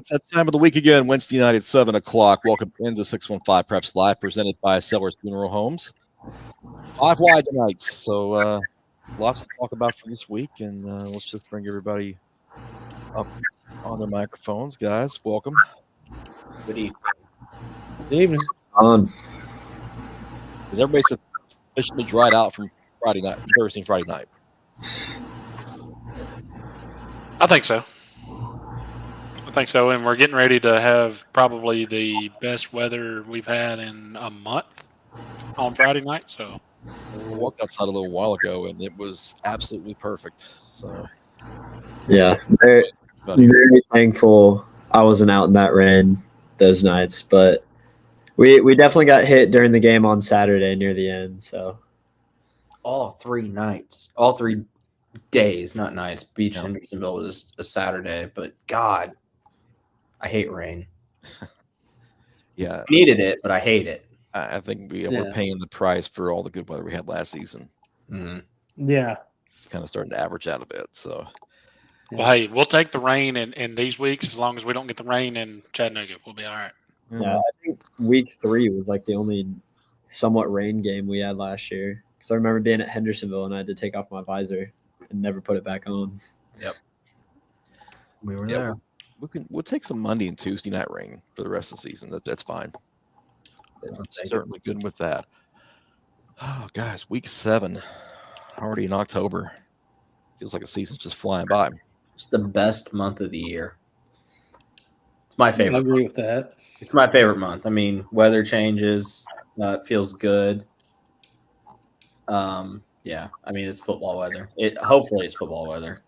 It's that time of the week again, Wednesday night at 7 o'clock. Welcome into 615 Preps Live, presented by Sellers Funeral Homes. 5 wide tonight, so lots to talk about for this week, and let's just bring everybody up on their microphones. Guys, welcome. Good evening. Good evening. Is everybody sufficiently dried out from Thursday and Friday night? I think so. And we're getting ready to have probably the best weather we've had in a month on Friday night. So I walked outside a little while ago, and it was absolutely perfect. So yeah, very thankful I wasn't out in that rain those nights, but we definitely got hit during the game on Saturday near the end. So all 3 days, not nights. Beach Hendersonville was a Saturday, but God, I hate rain. Yeah, I needed it, but I hate it. I think we're paying the price for all the good weather we had last season. Mm-hmm. Yeah, it's kind of starting to average out a bit. So, well, hey, we'll take the rain in these weeks as long as we don't get the rain in Chattanooga. We'll be all right. Yeah, I think week 3 was like the only somewhat rain game we had last year. Because I remember being at Hendersonville and I had to take off my visor and never put it back on. Yep, we were there. We'll take some Monday and Tuesday night rain for the rest of the season. That's fine. Certainly good with that. Oh, guys, week 7, already in October. Feels like a season's just flying by. It's the best month of the year. It's my favorite. I agree with that. It's my favorite month. I mean, weather changes. It feels good. Yeah, I mean, it's football weather. Hopefully it's football weather.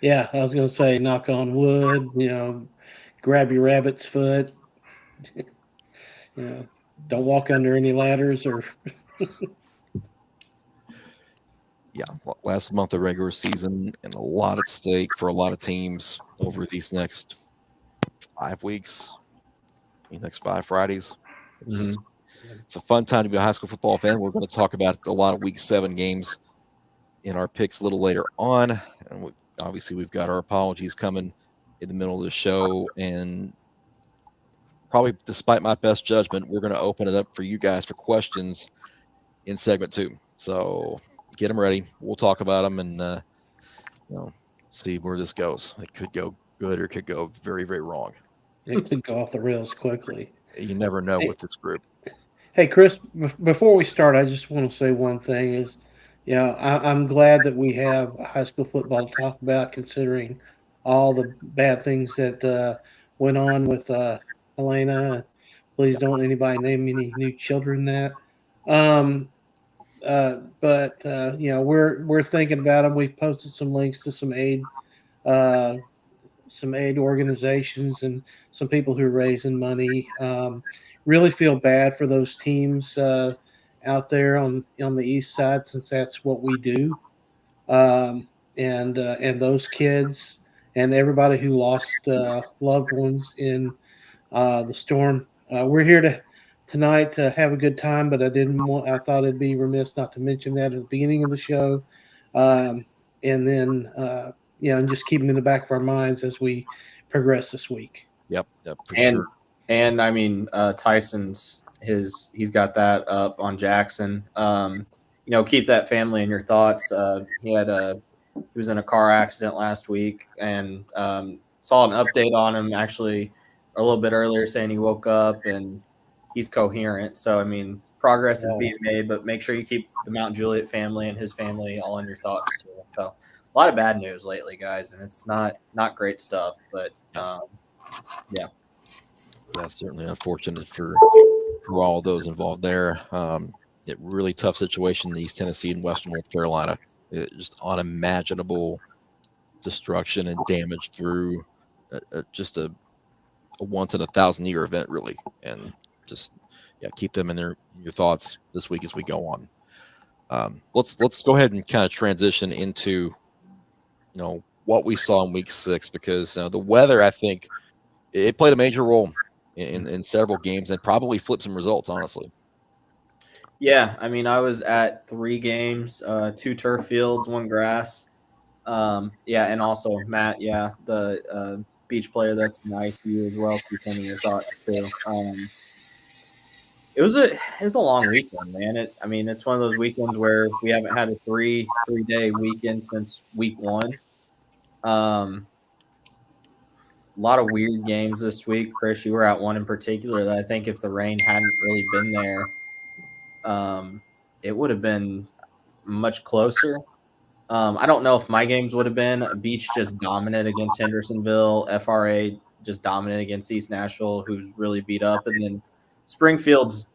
Yeah, I was going to say, knock on wood, grab your rabbit's foot. Don't walk under any ladders or. Yeah, last month of regular season and a lot at stake for a lot of teams over these next 5 weeks, these next 5 Fridays. It's a fun time to be a high school football fan. We're going to talk about a lot of week 7 games in our picks a little later on. And obviously we've got our apologies coming in the middle of the show, and probably despite my best judgment, we're going to open it up for you guys for questions in segment 2. So get them ready. We'll talk about them and see where this goes. It could go good or it could go very, very wrong. It could go off the rails quickly. You never know with this group. Hey, Chris, before we start, I just want to say one thing is, I'm glad that we have high school football to talk about, considering all the bad things that went on with Helena. Please don't anybody name any new children that. But we're thinking about them. We've posted some links to some aid organizations and some people who are raising money. Really feel bad for those teams out there on the east side, since that's what we do, and those kids and everybody who lost loved ones in the storm. We're here tonight to have a good time, but I thought it'd be remiss not to mention that at the beginning of the show, and then and just keep them in the back of our minds as we progress this week. Yep, for sure. And I mean, Tyson's he's got that up on Jackson. Keep that family in your thoughts. He was in a car accident last week, and saw an update on him actually a little bit earlier, saying he woke up and he's coherent. So I mean, progress is being made, but make sure you keep the Mount Juliet family and his family all in your thoughts too. So a lot of bad news lately, guys, and it's not great stuff, but yeah, certainly unfortunate for all of those involved there. It really tough situation in East Tennessee and Western North Carolina. Just unimaginable destruction and damage through just a once in a 1,000-year event, really. And just keep them in your thoughts this week as we go on. Let's go ahead and kind of transition into what we saw in week 6, because the weather, I think, it played a major role in several games and probably flipped some results, honestly. Yeah, I mean, I was at 3 games, 2 turf fields, 1 grass. And also Matt, the Beach player, that's nice. You as well. Keep sending your thoughts too. It was a long weekend, man. It's one of those weekends where we haven't had a three-day weekend since week one. A lot of weird games this week. Chris, you were at one in particular that I think if the rain hadn't really been there, it would have been much closer. I don't know if my games would have been. Beach just dominant against Hendersonville. FRA just dominant against East Nashville, who's really beat up. And then Springfield's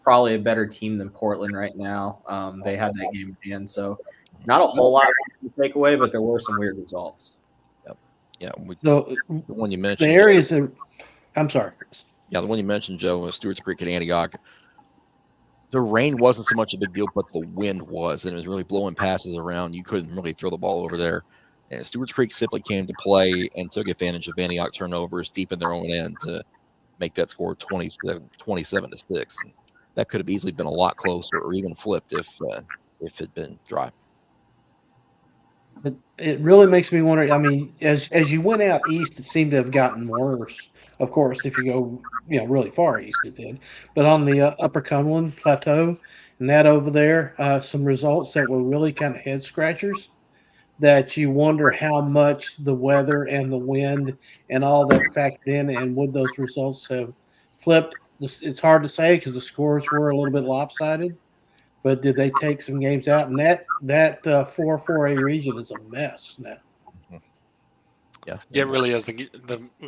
probably a better team than Portland right now. They had that game in hand. So not a whole lot to take away, but there were some weird results. Yeah. The one you the mentioned. areas that I'm sorry, Chris. Yeah, the one you mentioned, Joe, Stewart's Creek and Antioch. The rain wasn't so much a big deal, but the wind was, and it was really blowing passes around. You couldn't really throw the ball over there. And Stewart's Creek simply came to play and took advantage of Antioch turnovers deep in their own end to make that score 27 to 6. And that could have easily been a lot closer or even flipped if it had been dry. But it really makes me wonder. I mean, as you went out east, it seemed to have gotten worse. Of course, if you go really far east, it did. But on the Upper Cumberland Plateau and that over there, some results that were really kind of head scratchers. That you wonder how much the weather and the wind and all that factored in, and would those results have flipped? It's hard to say because the scores were a little bit lopsided. But did they take some games out? And that 4A region is a mess now. Yeah, it really is. The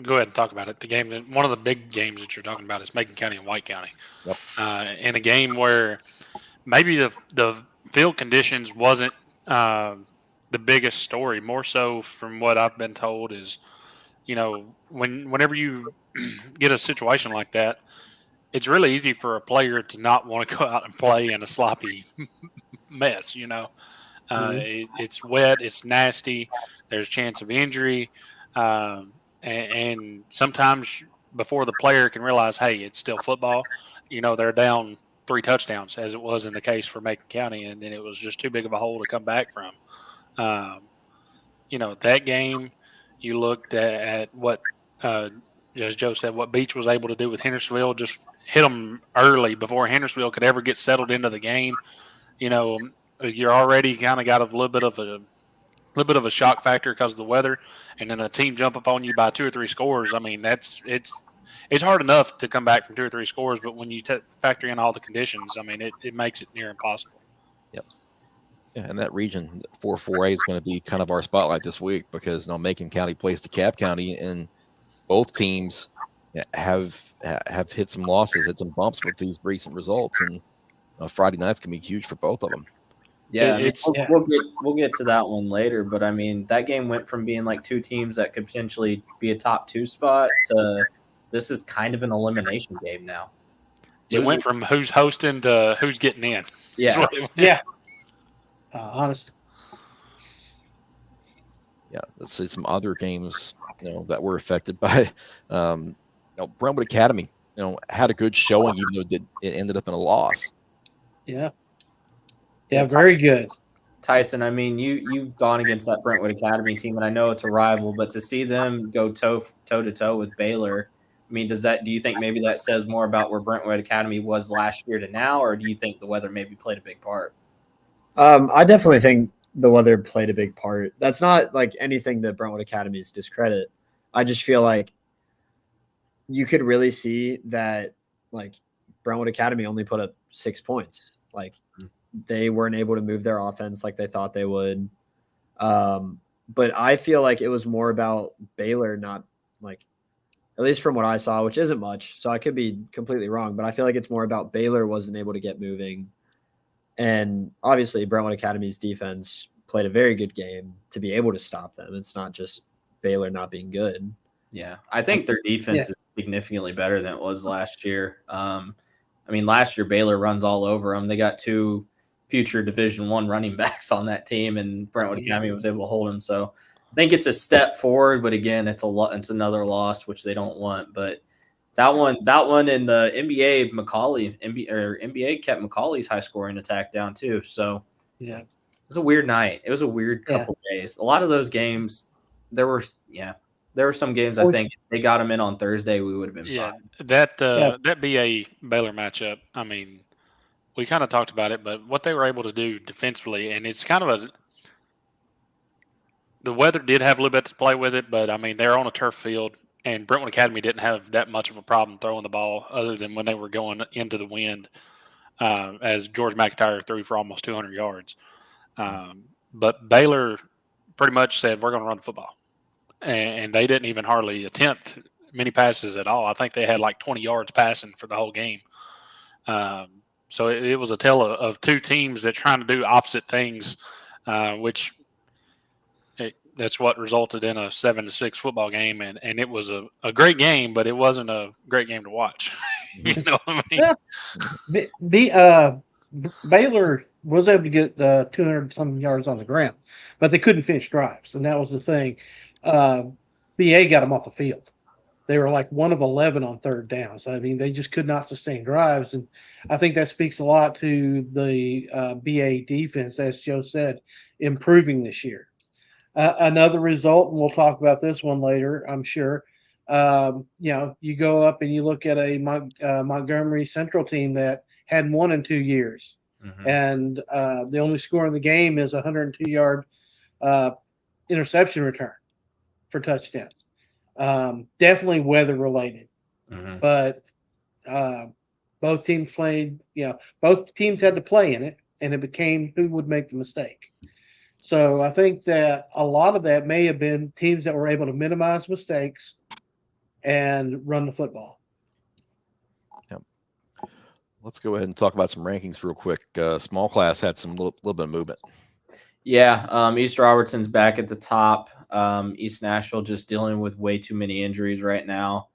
go ahead and talk about it. The game, one of the big games that you're talking about is Macon County and White County. Yep. In a game where maybe the field conditions wasn't the biggest story. More so, from what I've been told, is whenever you get a situation like that, it's really easy for a player to not want to go out and play in a sloppy mess. It's wet, it's nasty. There's a chance of injury, and sometimes before the player can realize, hey, it's still football. They're down 3 touchdowns, as it was in the case for Macon County, and then it was just too big of a hole to come back from. That game, you looked at what, as Joe said, what Beach was able to do with Hendersonville, just hit them early before Hendersonville could ever get settled into the game. You're already kind of got a little bit of a shock factor because of the weather, and then a team jump up on you by 2 or 3 scores. I mean, it's hard enough to come back from 2 or 3 scores, but when you factor in all the conditions, I mean, it makes it near impossible. Yep. Yeah, and that region 4A is going to be kind of our spotlight this week because Macon County plays DeKalb County, and both teams have hit some losses, hit some bumps with these recent results, and Friday night's going to be huge for both of them. Yeah, we'll get to that one later, but I mean that game went from being like 2 teams that could potentially be a top 2 spot to this is kind of an elimination game now. It went from who's hosting to who's getting in. Yeah, yeah. Honestly, yeah. Let's see some other games that were affected by Brentwood Academy. Had a good showing, even though it ended up in a loss. Yeah, very good. Tyson, I mean, you've gone against that Brentwood Academy team, and I know it's a rival, but to see them go toe to toe with Baylor, I mean, do you think maybe that says more about where Brentwood Academy was last year to now, or do you think the weather maybe played a big part? I definitely think the weather played a big part. That's not like anything that Brentwood Academy's discredit. I just feel like you could really see that like Brentwood Academy only put up 6 points. Like they weren't able to move their offense like they thought they would. But I feel like it was more about Baylor not like, at least from what I saw, which isn't much. So I could be completely wrong, but I feel like it's more about Baylor wasn't able to get moving. And obviously Brentwood Academy's defense played a very good game to be able to stop them. It's not just Baylor not being good. Yeah, I think their defense is significantly better than it was last year. I mean, last year Baylor runs all over them. They got 2 future Division I running backs on that team, and Brentwood Academy was able to hold them. So I think it's a step forward, but again, it's another loss, which they don't want. But that one in the NBA kept Macaulay's high scoring attack down too. So it was a weird night. It was a weird couple of days. A lot of those games, there were There were some games I think if they got them in on Thursday, we would have been Yeah, fine. that BA Baylor matchup. I mean, we kind of talked about it, but what they were able to do defensively, and it's kind of the weather did have a little bit to play with it, but I mean they're on a turf field, and Brentwood Academy didn't have that much of a problem throwing the ball, other than when they were going into the wind, as George McIntyre threw for almost 200 yards. But Baylor pretty much said we're going to run the football, and they didn't even hardly attempt many passes at all. I think they had like 20 yards passing for the whole game. So it was a tale of two teams that trying to do opposite things, which that's what resulted in a 7-6 football game, and it was a great game, but it wasn't a great game to watch. You know what I mean? Baylor was able to get 200 some yards on the ground, but they couldn't finish drives, and that was the thing. BA got them off the field. They were like 1 of 11 on third downs. I mean, they just could not sustain drives, and I think that speaks a lot to the BA defense, as Joe said, improving this year. Another result, and we'll talk about this one later, I'm sure. You go up and you look at a Montgomery Central team that hadn't won in 2 years, and the only score in the game is a 102-yard interception return for touchdown. Definitely weather related, but both teams played. Both teams had to play in it, and it became who would make the mistake. So I think that a lot of that may have been teams that were able to minimize mistakes and run the football. Yep. Let's go ahead and talk about some rankings real quick. Small class had some little bit of movement. Yeah, East Robertson's back at the top. East Nashville just dealing with way too many injuries right now.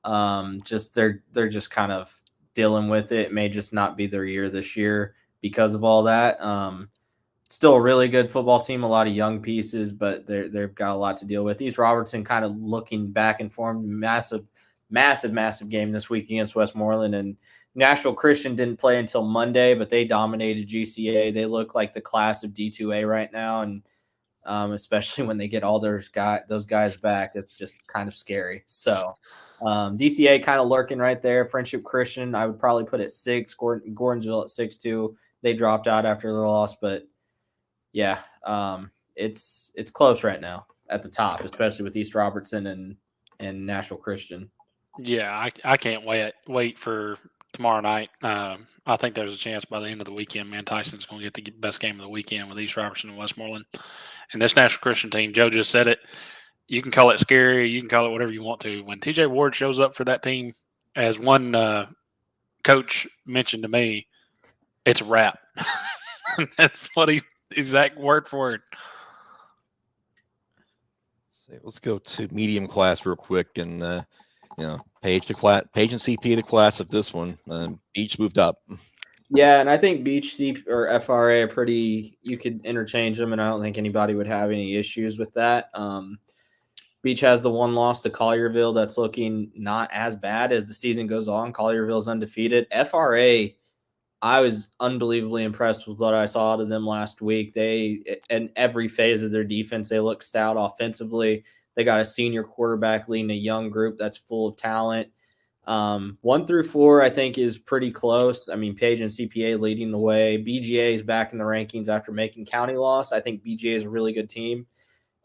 They're just kind of dealing with it. It may just not be their year this year because of all that. Still a really good football team, a lot of young pieces, but they've got a lot to deal with. East Robertson kind of looking back in form, massive game this week against Westmoreland, and Nashville Christian didn't play until Monday, but they dominated GCA. They look like the class of D2A right now, and especially when they get all those guys back, it's just kind of scary. So DCA kind of lurking right there. Friendship Christian, I would probably put at 6. Gordonsville at 6-2. They dropped out after their loss, but yeah, it's close right now at the top, especially with East Robertson and Nashville Christian. Yeah, I can't wait for tomorrow night. I think there's a chance by the end of the weekend, man, Tyson's going to get the best game of the weekend with East Robertson and Westmoreland. And this Nashville Christian team, Joe just said it. You can call it scary. You can call it whatever you want to. When TJ Ward shows up for that team, as one coach mentioned to me, it's a wrap. That's what he exact word for it. Let's go to medium class real quick, and Page and CP the class of this one. Beach moved up. Yeah, and I think Beach or FRA are pretty. You could interchange them, and I don't think anybody would have any issues with that. Beach has the one loss to Collierville that's looking not as bad as the season goes on. Collierville's undefeated. FRA, I was unbelievably impressed with what I saw out of them last week. They, in every phase of their defense, they look stout offensively. They got a senior quarterback leading a young group that's full of talent. 1 through 4, I think, is pretty close. I mean, Page and CPA leading the way. BGA is back in the rankings after making county loss. I think BGA is a really good team.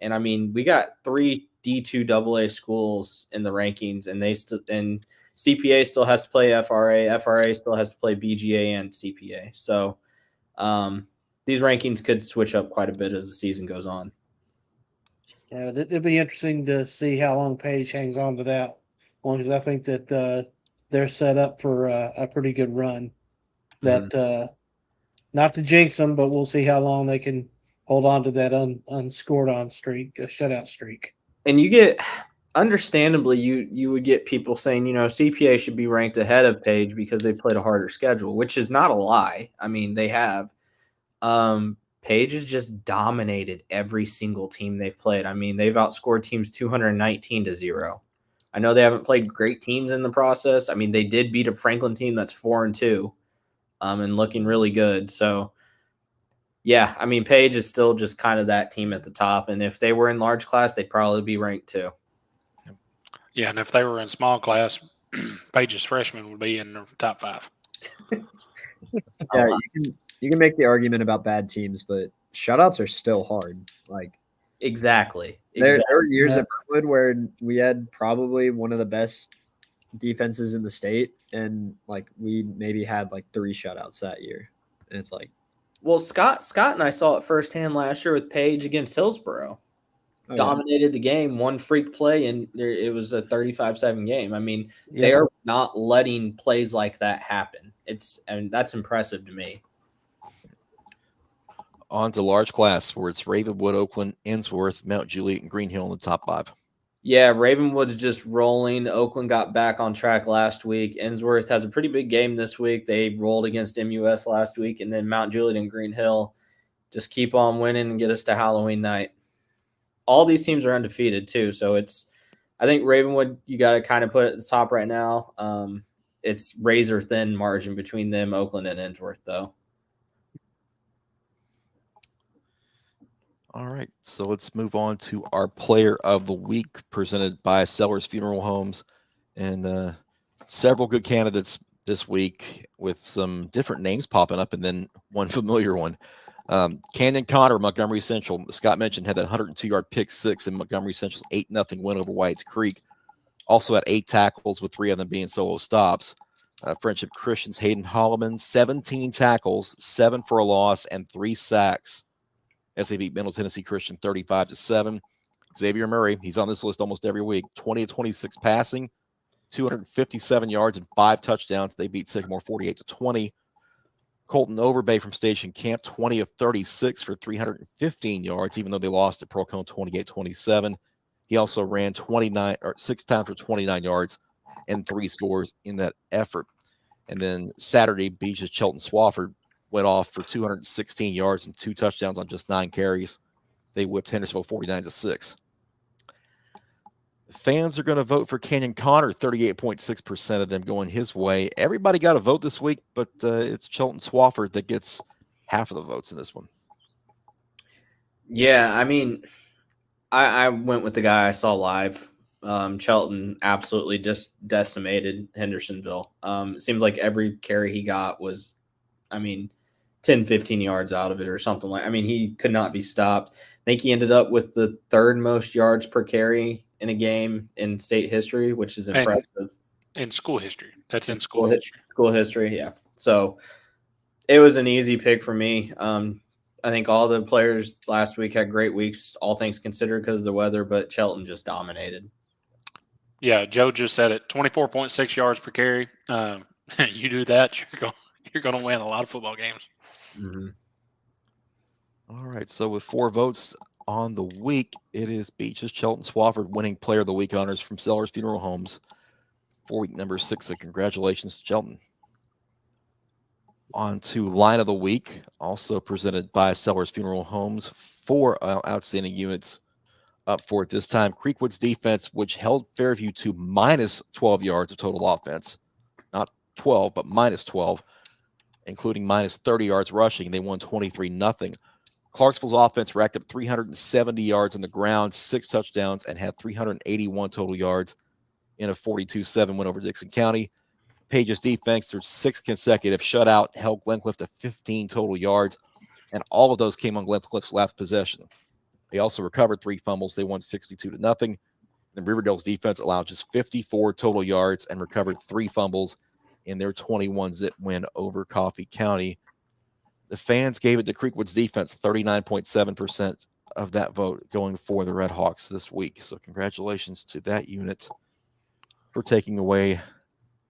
And I mean, we got 3 D2 AA schools in the rankings, and and CPA still has to play FRA. FRA still has to play BGA and CPA. So these rankings could switch up quite a bit as the season goes on. Yeah, it'll be interesting to see how long Page hangs on to that one, because I think that they're set up for a pretty good run. That not to jinx them, but we'll see how long they can hold on to that unscored on streak, a shutout streak. And you get, understandably, you would get people saying, CPA should be ranked ahead of Page because they played a harder schedule, which is not a lie. I mean, they have. Page has just dominated every single team they've played. I mean, they've outscored teams 219-0. I know they haven't played great teams in the process. I mean, they did beat a Franklin team that's 4-2, and looking really good. So, yeah, I mean, Page is still just kind of that team at the top. And if they were in large class, they'd probably be ranked 2. Yeah, and if they were in small class, Page's freshman would be in the top 5. Yeah, you can make the argument about bad teams, but shutouts are still hard. Like Exactly. there were years Yeah. at Brentwood where we had probably one of the best defenses in the state, and like we maybe had like 3 shutouts that year. And it's like, Well, Scott and I saw it firsthand last year with Page against Hillsboro. oh, yeah. Dominated the game, one freak play, and it was a 35-7 game. I mean, they Yeah. are not letting plays like that happen. That's impressive to me. On to large class, where it's Ravenwood, Oakland, Innsworth, Mount Juliet, and Green Hill in the top 5. Yeah, Ravenwood's just rolling. Oakland got back on track last week. Innsworth has a pretty big game this week. They rolled against MUS last week, and then Mount Juliet and Green Hill just keep on winning and get us to Halloween night. All these teams are undefeated too, so I think Ravenwood, you got to kind of put it at the top right now. It's razor thin margin between them, Oakland, and Innsworth, though. All right, so let's move on to our player of the week, presented by Sellers Funeral Homes, and several good candidates this week with some different names popping up, and then one familiar one. Canyon Connor, Montgomery Central. Scott mentioned had that 102-yard pick 6 in Montgomery Central's 8-0 win over Whites Creek. Also had 8 tackles, with 3 of them being solo stops. Friendship Christian's Hayden Holloman, 17 tackles, 7 for a loss, and 3 sacks, as they beat Middle Tennessee Christian 35-7. Xavier Murray, he's on this list almost every week. 20 of 26 passing, 257 yards and 5 touchdowns. They beat Sycamore 48-20. Colton Overbay from Station Camp, 20 of 36 for 315 yards, even though they lost at Procone 28-27. He also ran 6 times for 29 yards and 3 scores in that effort. And then Saturday, Beach's Chelton Swafford went off for 216 yards and 2 touchdowns on just 9 carries. They whipped Hendersonville 49-6. Fans are going to vote for Canyon Connor, 38.6% of them going his way. Everybody got a vote this week, but it's Chelton Swafford that gets half of the votes in this one. Yeah, I mean, I went with the guy I saw live. Chelton absolutely just decimated Hendersonville. It seemed like every carry he got was, 10, 15 yards out of it or something like. He could not be stopped. I think he ended up with the 3rd most yards per carry in a game in state history, which is impressive. In school history. That's in school history. School history, yeah. So it was an easy pick for me. I think all the players last week had great weeks, all things considered, because of the weather, but Chelton just dominated. Yeah, Joe just said it. 24.6 yards per carry. You do that, you're going to win a lot of football games. Mm-hmm. All right, so with 4 votes on the week, it is Beach's Chelton Swafford winning Player of the Week honors from Sellers Funeral Homes for week number 6. So congratulations to Chelton. On to Line of the Week, also presented by Sellers Funeral Homes. 4 outstanding units up for it this time. Creekwood's defense, which held Fairview to minus 12 yards of total offense. Not 12, but minus 12, including minus 30 yards rushing. They won 23-0. Clarksville's offense racked up 370 yards on the ground, 6 touchdowns, and had 381 total yards in a 42-7 win over Dixon County. Page's defense, their 6th consecutive shutout, held Glencliff to 15 total yards, and all of those came on Glencliff's last possession. They also recovered 3 fumbles. They won 62-0. And Riverdale's defense allowed just 54 total yards and recovered 3 fumbles in their 21-zip win over Coffee County. The fans gave it to Creekwood's defense, 39.7% of that vote going for the Red Hawks this week. So congratulations to that unit for taking away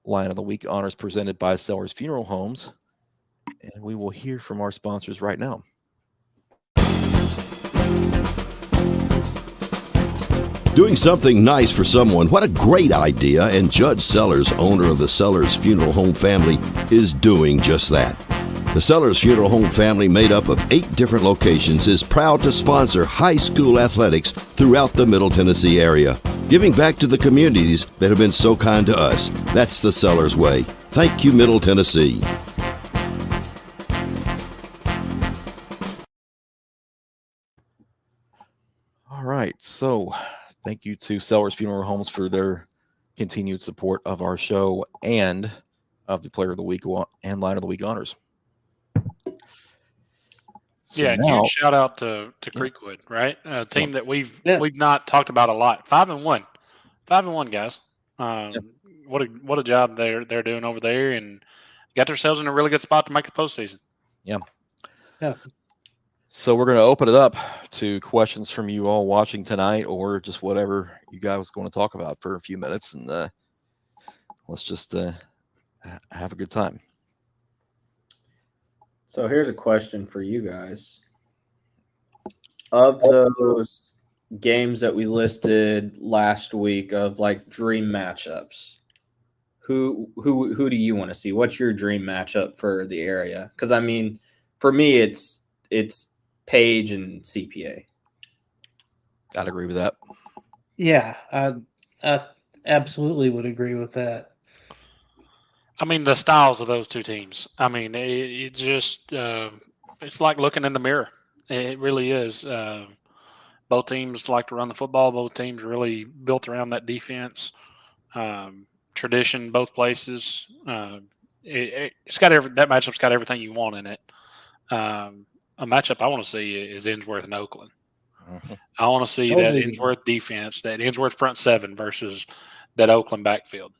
Line of the Week honors presented by Sellers Funeral Homes. And we will hear from our sponsors right now. Doing something nice for someone, what a great idea, and Judge Sellers, owner of the Sellers Funeral Home family, is doing just that. The Sellers Funeral Home family, made up of 8 different locations, is proud to sponsor high school athletics throughout the Middle Tennessee area, giving back to the communities that have been so kind to us. That's the Sellers way. Thank you, Middle Tennessee. All right, so thank you to Sellers Funeral Homes for their continued support of our show and of the Player of the Week and Line of the Week honors. So yeah, now, huge shout out to Creekwood, right? A team that we've not talked about a lot. 5-1, 5-1, guys. What a job they're doing over there, and got themselves in a really good spot to make the postseason. Yeah. Yeah. So we're going to open it up to questions from you all watching tonight, or just whatever you guys want to talk about for a few minutes, and let's just have a good time. So here's a question for you guys. Of those games that we listed last week of like dream matchups, who do you want to see? What's your dream matchup for the area? Because I mean, for me, it's Page and CPA. I'd agree with that. Yeah, I absolutely would agree with that. I mean, the styles of those two teams. I mean, it just it's like looking in the mirror. It really is. Both teams like to run the football. Both teams really built around that defense. Tradition, both places. It's got that matchup's got everything you want in it. A matchup I want to see is Innsworth and Oakland. Mhm. I want to see that Innsworth defense, that Innsworth front seven versus that Oakland backfield.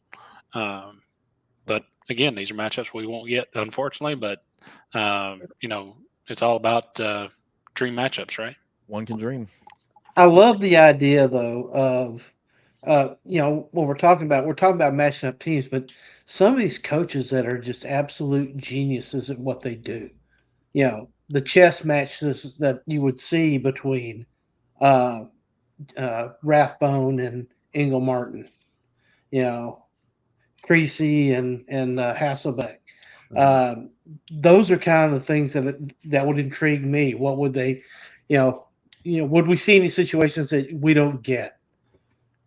But again, these are matchups we won't get, unfortunately. But it's all about dream matchups, right? One can dream. I love the idea though of when we're talking about matching up teams, but some of these coaches that are just absolute geniuses at what they do. The chess matches that you would see between Rathbone and Engel Martin, Creasy and Hasselbeck. Those are kind of the things that would intrigue me. What would they, would we see any situations that we don't get?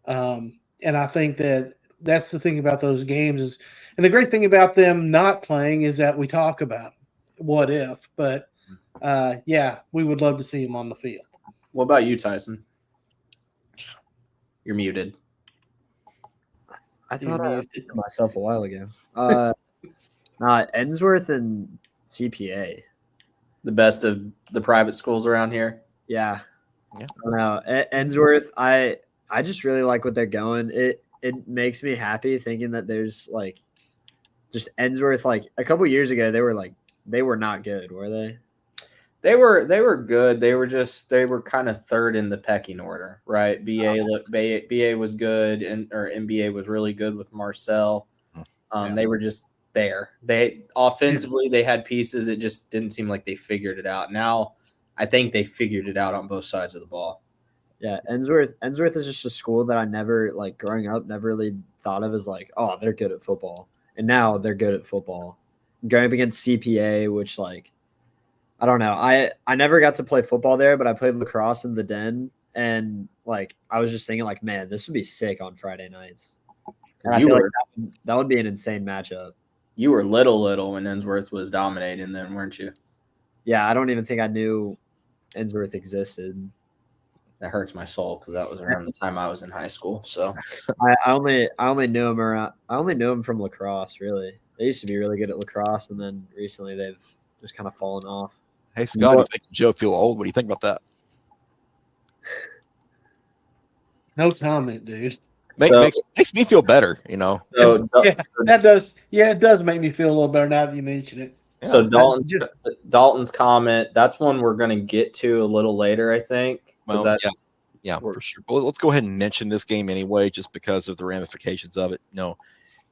And I think that's the thing about those games is, and the great thing about them not playing is that we talk about what if, but yeah, we would love to see them on the field. What about you, Tyson? You're muted. I thought I muted myself a while ago. Ennsworth and CPA. The best of the private schools around here. Yeah. I don't know. Ennsworth, I just really like what they're going. It makes me happy thinking that there's like just Ennsworth. Like a couple years ago, they were not good, were they? They were good. They were kind of third in the pecking order, right? BA was good, and MBA was really good with Marcel. They were just there. They offensively they had pieces. It just didn't seem like they figured it out. Now I think they figured it out on both sides of the ball. Yeah, Ennsworth is just a school that I never, like, growing up, never really thought of as like, oh, they're good at football, and now they're good at football. Going up against CPA, which, like, I don't know. I never got to play football there, but I played lacrosse in the Den, and like I was just thinking, like, man, this would be sick on Friday nights. And I feel like that would be an insane matchup. You were little when Ennsworth was dominating, then, weren't you? Yeah, I don't even think I knew Ennsworth existed. That hurts my soul because that was around the time I was in high school. So I only knew him from lacrosse. Really, they used to be really good at lacrosse, and then recently they've just kind of fallen off. Hey, Scott, he's making Joe feel old. What do you think about that? No comment, dude. Makes me feel better, So, that does. Yeah, it does make me feel a little better now that you mention it. Yeah. So Dalton's comment, that's one we're going to get to a little later, I think. Well, yeah, for sure. But let's go ahead and mention this game anyway, just because of the ramifications of it.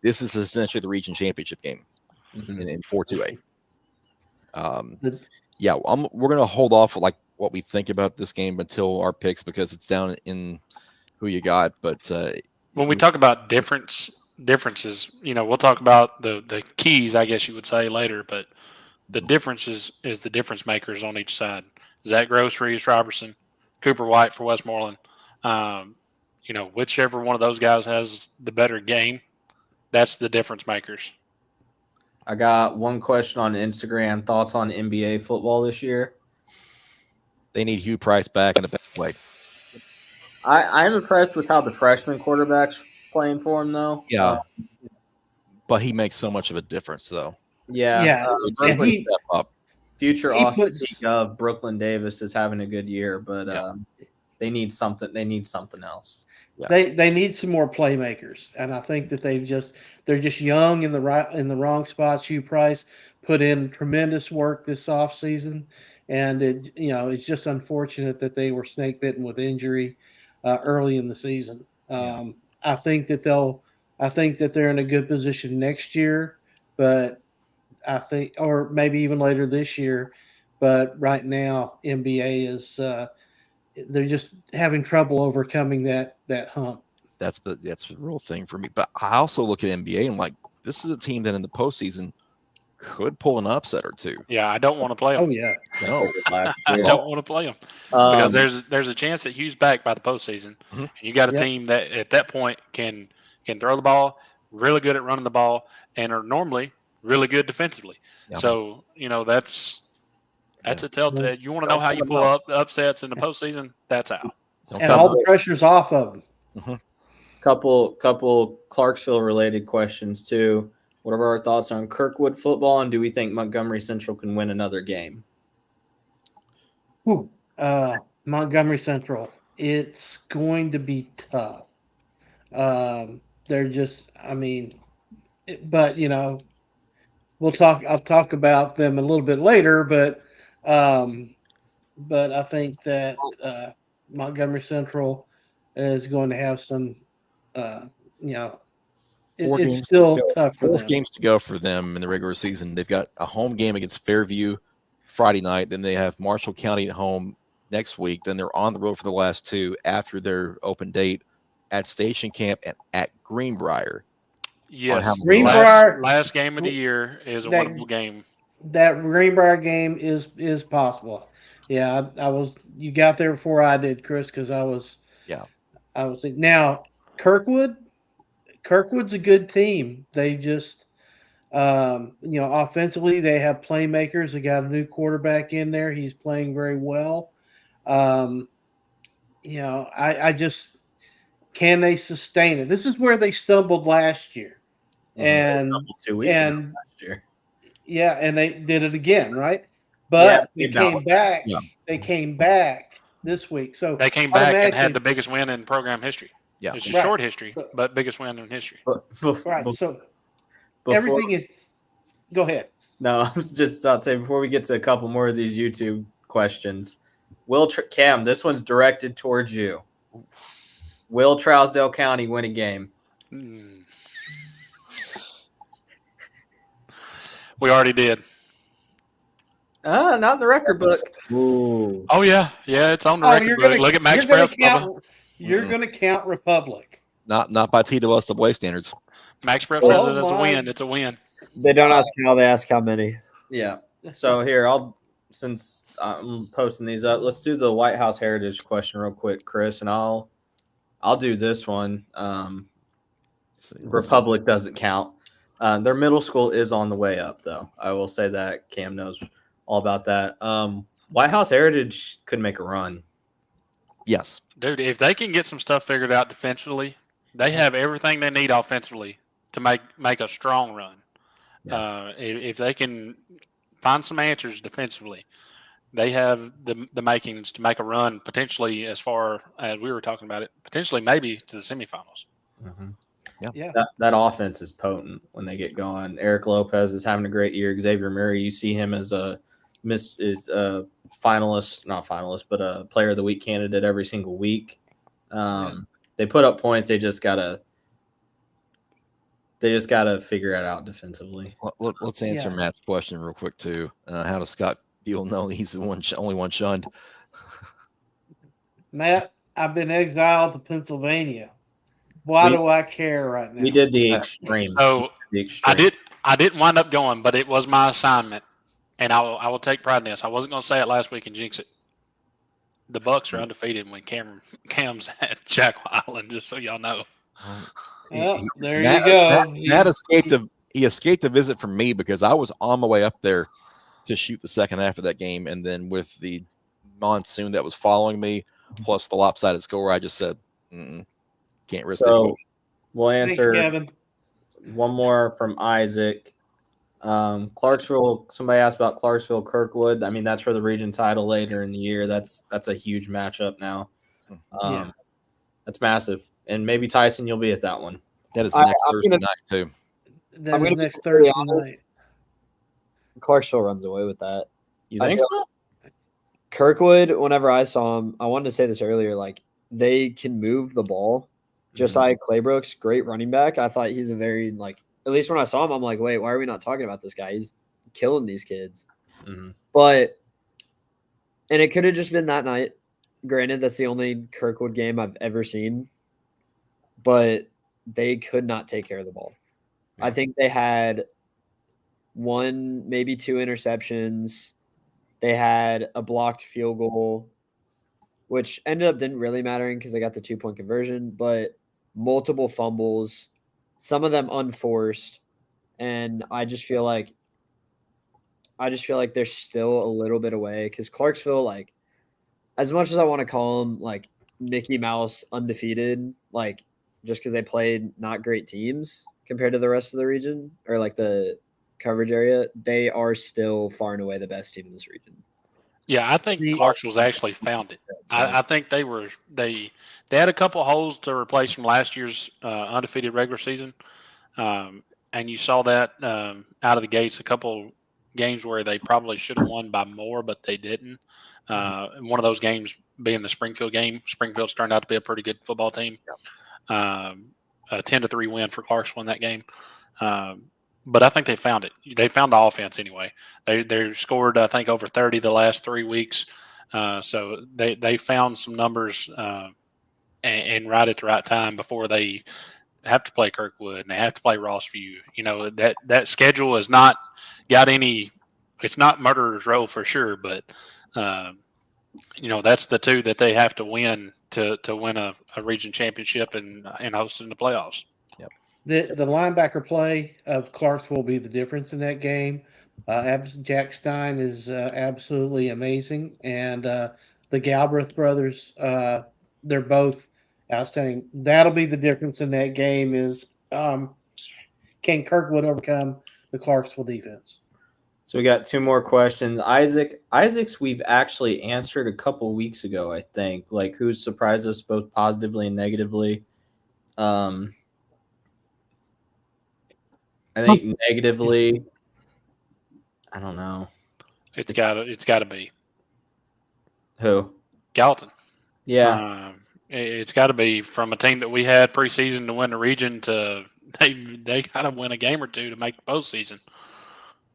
This is essentially the region championship game in 4-2A. We're going to hold off like what we think about this game until our picks because it's down in who you got. But when we talk about differences, we'll talk about the keys, I guess you would say later. But the difference is the difference makers on each side. Zach Gross for East Robertson, Cooper White for Westmoreland. Whichever one of those guys has the better game, that's the difference makers. I got one question on Instagram. Thoughts on NBA football this year? They need Hugh Price back in a bad way. I'm impressed with how the freshman quarterbacks playing for him though. Yeah. But he makes so much of a difference, though. Yeah, It's and a step up. Future he Austin puts- Peay of Brooklyn Davis is having a good year, but Yeah. they need something. They need something else. Yeah. They need some more playmakers, and I think that they're just young in the wrong spots. Hugh Price put in tremendous work this offseason, and it's just unfortunate that they were snake bitten with injury early in the season. Yeah. I think that they're in a good position next year, but I think, or maybe even later this year. But right now, NBA is they're just having trouble overcoming that hump. That's the real thing for me. But I also look at NBA and I'm like, this is a team that in the postseason could pull an upset or two. Yeah, I don't want to play them. Oh yeah, No. I don't want to play them because there's a chance that Hugh's back by the postseason. Mhm. And you got a Yep. team that at that point can throw the ball, really good at running the ball, and are normally really good defensively. Yeah. So that's a telltale. You want to know how you Don't pull count up upsets in the postseason? That's how. Don't and count all them the pressure's off of them. Couple Clarksville related questions too. What are our thoughts on Kirkwood football, and do we think Montgomery Central can win another game? Montgomery Central, it's going to be tough. They're just, but I'll talk about them a little bit later, but I think that Montgomery Central is going to have some, it's still tough for 4 them. games to go for them in the regular season. They've got a home game against Fairview Friday night. Then they have Marshall County at home next week. Then they're on the road for the last 2 after their open date at Station Camp and at Greenbrier. Yes, Greenbrier- last game of the year is a that- winnable game. That Greenbrier game is possible. Yeah, you got there before I did, Chris, because I was now Kirkwood's a good team. They just offensively they have playmakers. They got a new quarterback in there. He's playing very well. I just, can they sustain it? This is where they stumbled last year. And 2 weeks ago and last year. yeah, and they did it again, right? But Yeah, they came back. Yeah. They came back this week. So They came back and had automatically- the biggest win in program history. Yeah. It's a Right. short history, but biggest win in history. right. So Before- everything is. Go ahead. No, I was just about to say before we get to a couple more of these YouTube questions, Cam, this one's directed towards you. Will Trousdale County win a game? We already did. Not in the record book. Ooh. Oh yeah, it's on the Oh, record book. Look at Max you're gonna Prep, Bubba. count. You're going to count Republic. Not by TWSAA standards. Max Prep Oh, says it as a my. win. It's a win. They don't ask how, they ask how many. Yeah. So here, since I'm posting these up, let's do the White House Heritage question real quick, Chris, and I'll do this one. Republic doesn't count. Their middle school is on the way up, though. I will say that. Cam knows all about that. White House Heritage could make a run. Yes. Dude, if they can get some stuff figured out defensively, they have everything they need offensively to make a strong run. Yeah. If they can find some answers defensively, they have the makings to make a run potentially as far as we were talking about it, potentially maybe to the semifinals. Mm-hmm. Yeah. That offense is potent when they get going. Eric Lopez is having a great year. Xavier Murray, you see him as a finalist, not finalist, but a player of the week candidate every single week. They put up points. They just gotta figure it out defensively. Let's answer Matt's question real quick too. How does Scott Beal know he's the only one shunned? Matt, I've been exiled to Pennsylvania. Why do I care right now? We did the extreme. So the extreme. I didn't wind up going, but it was my assignment, and I will take pride in this. I wasn't going to say it last week and jinx it. The Bucks are undefeated when Cam's at Jack Island, just so y'all know. Well, there Matt, you go. Matt escaped a visit from me because I was on my way up there to shoot the second half of that game, and then with the monsoon that was following me, plus the lopsided score, I just said, can't risk it. We'll Thanks, answer Kevin. one more from Isaac. Clarksville. Somebody asked about Clarksville Kirkwood. I mean, that's for the region title later in the year. That's a huge matchup now. Yeah. That's massive. And maybe Tyson, you'll be at that one. That is I'm next Thursday gonna- night too. That I'm is gonna be next very Thursday honest. night. Clarksville runs away with that. You I think feel so? Kirkwood, whenever I saw him, I wanted to say this earlier, like they can move the ball. Josiah Claybrooks, great running back. I thought he's a very, like, at least when I saw him, I'm like, wait, why are we not talking about this guy? He's killing these kids. But, and it could have just been that night. Granted, that's the only Kirkwood game I've ever seen. But they could not take care of the ball. I think they had one, maybe two interceptions. They had a blocked field goal, which ended up didn't really matter because they got the 2-point conversion, but multiple fumbles, some of them unforced. And I just feel like they're still a little bit away because Clarksville, like, as much as I want to call them like Mickey Mouse undefeated, like just because they played not great teams compared to the rest of the region or like the coverage area, they are still far and away the best team in this region. Yeah, I think Clarksville's actually found it. I think they had a couple holes to replace from last year's undefeated regular season, and you saw that out of the gates. A couple games where they probably should have won by more, but they didn't. One of those games being the Springfield game. Springfield's turned out to be a pretty good football team. A 10-3 win for Clarksville in that game. But I think they found it. They found the offense anyway. They scored, I think, over 30 the last 3 weeks. So they found some numbers and right at the right time before they have to play Kirkwood and they have to play Rossview. You know, that schedule has not got any – it's not murderer's row for sure, but, you know, that's the two that they have to win to win a region championship and host in the playoffs. The linebacker play of Clarksville will be the difference in that game. Jack Stein is absolutely amazing, and the Galbraith brothers, they're both outstanding. That'll be the difference in that game is can Kirkwood overcome the Clarksville defense? So we got two more questions. Isaac's we've actually answered a couple weeks ago, I think. Like, who's surprised us both positively and negatively? I think negatively, I don't know. It's gotta be Who? Gallatin. Yeah. It's got to be from a team that we had preseason to win the region to they got to win a game or two to make the postseason.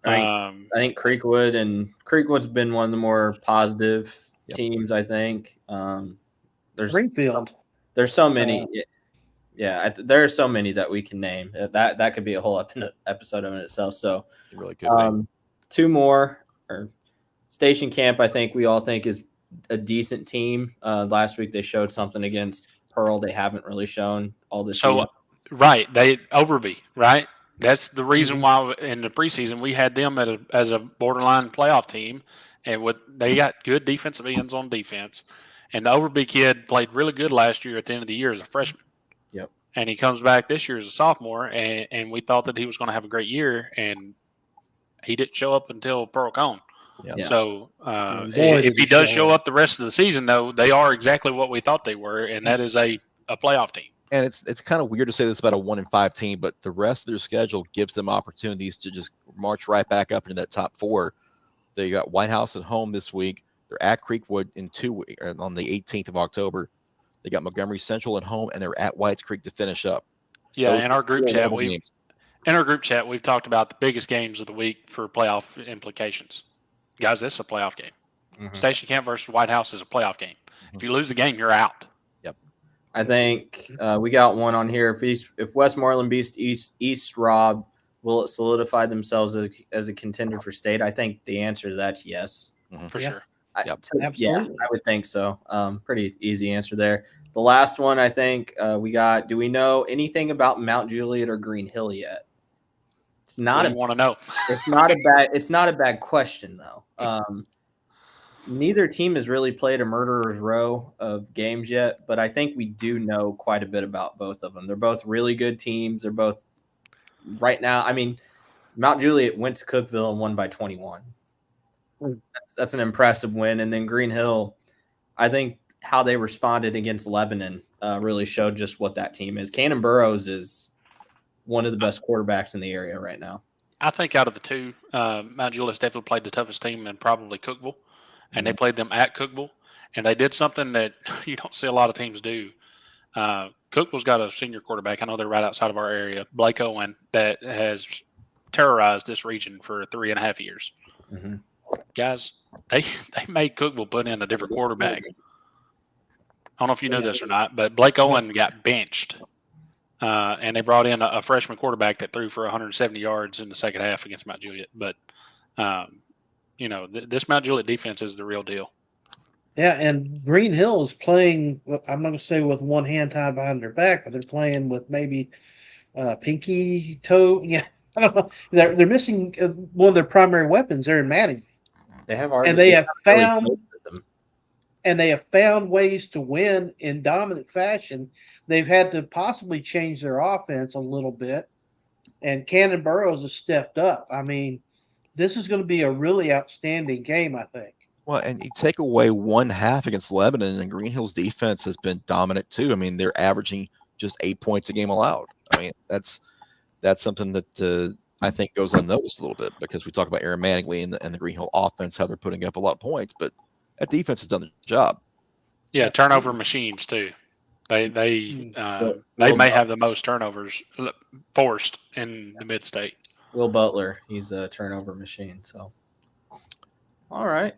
I think Creekwood's been one of the more positive teams. I think there's Springfield. There's so many. There are so many that we can name. That could be a whole episode in itself. So It really could be. Two more. Or Station Camp, I think we all think is a decent team. Last week they showed something against Pearl they haven't really shown all this season. Right, they Overby, right? That's the reason why in the preseason we had them as a borderline playoff team, and they got good defensive ends on defense. And the Overby kid played really good last year at the end of the year as a freshman. Yep. And he comes back this year as a sophomore, and we thought that he was going to have a great year, and he didn't show up until Pearl Cone. Yeah. So if he does show up the rest of the season, though, they are exactly what we thought they were, and that is a playoff team. And it's kind of weird to say this about a 1-5 team, but the rest of their schedule gives them opportunities to just march right back up into that top 4. They got White House at home this week. They're at Creekwood in 2 weeks on the 18th of October. They got Montgomery Central at home, and they're at Whites Creek to finish up. Yeah, in our group chat, we've talked about the biggest games of the week for playoff implications. Guys, this is a playoff game. Mm-hmm. Station Camp versus White House is a playoff game. Mm-hmm. If you lose the game, you're out. Yep. I think we got one on here. If Westmoreland beats East Rob, will it solidify themselves as a contender for state? I think the answer to that's yes. Mm-hmm. For sure. Yeah, I would think so. Pretty easy answer there. The last one, I think we got. Do we know anything about Mount Juliet or Green Hill yet? It's not. Want to know? It's not a bad. It's not a bad question though. neither team has really played a murderer's row of games yet, but I think we do know quite a bit about both of them. They're both really good teams. They're both right now. I mean, Mount Juliet went to Cookeville and won by 21. That's an impressive win. And then Green Hill, I think how they responded against Lebanon really showed just what that team is. Cannon Burrows is one of the best quarterbacks in the area right now. I think out of the two, Mount Juliet's definitely played the toughest team and probably Cookeville. And they played them at Cookeville. And they did something that you don't see a lot of teams do. Cookeville's got a senior quarterback. I know they're right outside of our area, Blake Owen, that has terrorized this region for 3.5 years. Mm-hmm. Guys, they made Cookeville put in a different quarterback. I don't know if you know this or not, but Blake Owen got benched. And they brought in a freshman quarterback that threw for 170 yards in the second half against Mount Juliet. But, this Mount Juliet defense is the real deal. Yeah, and Green Hill is playing, I'm not going to say with one hand tied behind their back, but they're playing with maybe pinky toe. Yeah, I don't know. They're missing one of their primary weapons there in Manning. They have And they have found ways to win in dominant fashion. They've had to possibly change their offense a little bit, and Cannon Burrows has stepped up. I mean, this is going to be a really outstanding game, I think. Well, and you take away one half against Lebanon, and Green Hill's defense has been dominant too. I mean, they're averaging just 8 points a game allowed. I mean, that's something that I think goes unnoticed a little bit because we talk about Aaron Manningly and the Green Hill offense, how they're putting up a lot of points, but that defense has done the job. Yeah, turnover machines too. They may have the most turnovers forced in the mid-state. Will Butler, he's a turnover machine. So, all right.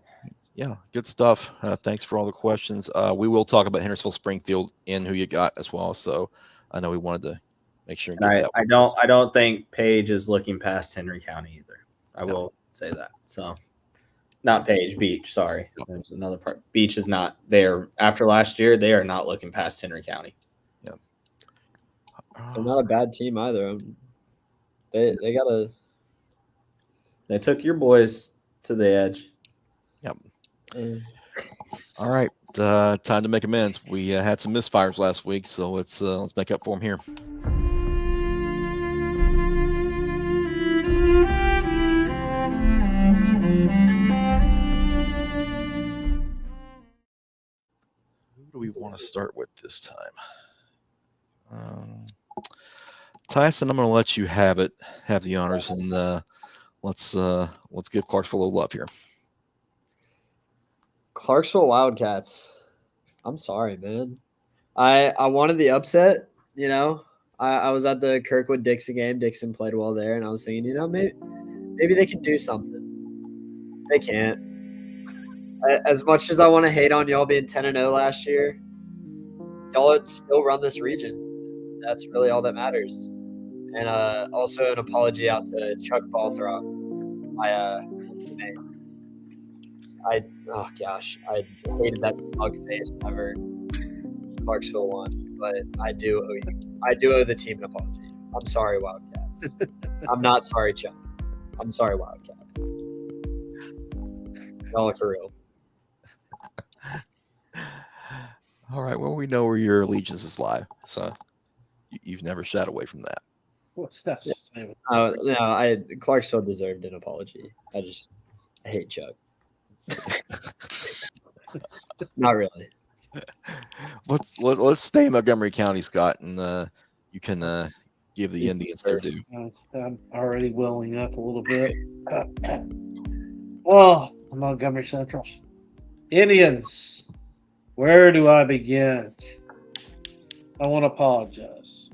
Yeah, good stuff. Thanks for all the questions. We will talk about Hendersonville Springfield and who you got as well. So I know we wanted to make sure. And I don't think Page is looking past Henry County either. I will say that. So, not Page, Beach. Sorry, there's another part. Beach is not there after last year. They are not looking past Henry County. Yeah, they're not a bad team either. They took your boys to the edge. Yep. All right, time to make amends. We had some misfires last week, so let's make up for them here. Who do we want to start with this time? Tyson, I'm going to let you have the honors, and let's give Clarksville a little love here. Clarksville Wildcats. I'm sorry, man. I wanted the upset, I was at the Kirkwood Dixon game. Dixon played well there, and I was thinking, maybe they can do something. They can't. As much as I want to hate on y'all being 10-0 last year, y'all still run this region. That's really all that matters. And also an apology out to Chuck Balthrop, my teammate. I hated that smug face whenever Clarksville won, but I do owe the team an apology. I'm sorry, Wildcats. I'm not sorry, Chuck. I'm sorry, Wildcats. No, for real. All right. Well, we know where your allegiances lie, so you've never shied away from that. What's that? No, Clarksville deserved an apology. I hate Chuck. Not really. Let's stay in Montgomery County, Scott, and you can give the Indians their due. I'm already welling up a little bit. Well, Montgomery Central Indians. Where do I begin? I want to apologize.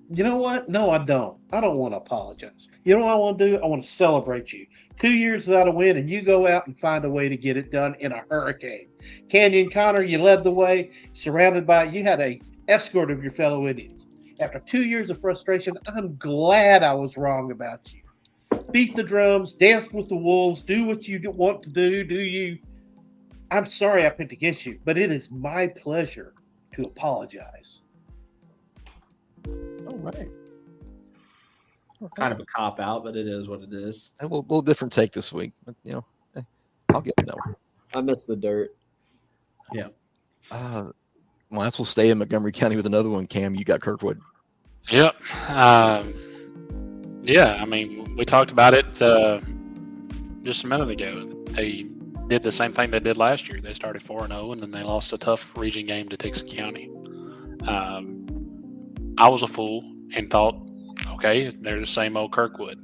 You know what? No, I don't. I don't want to apologize. You know what I want to do? I want to celebrate you. 2 years without a win, and you go out and find a way to get it done in a hurricane. Canyon Connor, you led the way, you had a escort of your fellow Indians. After 2 years of frustration, I'm glad I was wrong about you. Beat the drums, dance with the wolves, do what you want to do. I'm sorry I picked against you, but it is my pleasure to apologize. All right. Kind of a cop-out, but it is what it is. A little different take this week. But, I'll get it. I miss the dirt. Might as well stay in Montgomery County with another one. Cam, you got Kirkwood. Yep. Yeah, I mean, we talked about it just a minute ago. They did the same thing they did last year. They started 4-0, and then they lost a tough region game to Dixon County. I was a fool and thought, okay, they're the same old Kirkwood.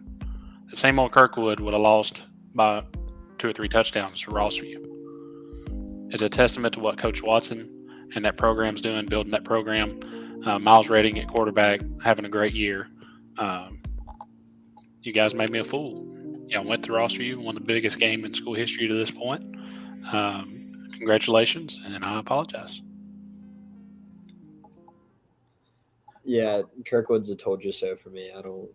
The same old Kirkwood would have lost by 2 or 3 touchdowns to Rossview. It's a testament to what Coach Watson and that program's doing, building that program. Miles Redding at quarterback, having a great year. You guys made me a fool. I went to Rossview, won the biggest game in school history to this point. Congratulations, and I apologize. Yeah, Kirkwood's a told you so for me. I don't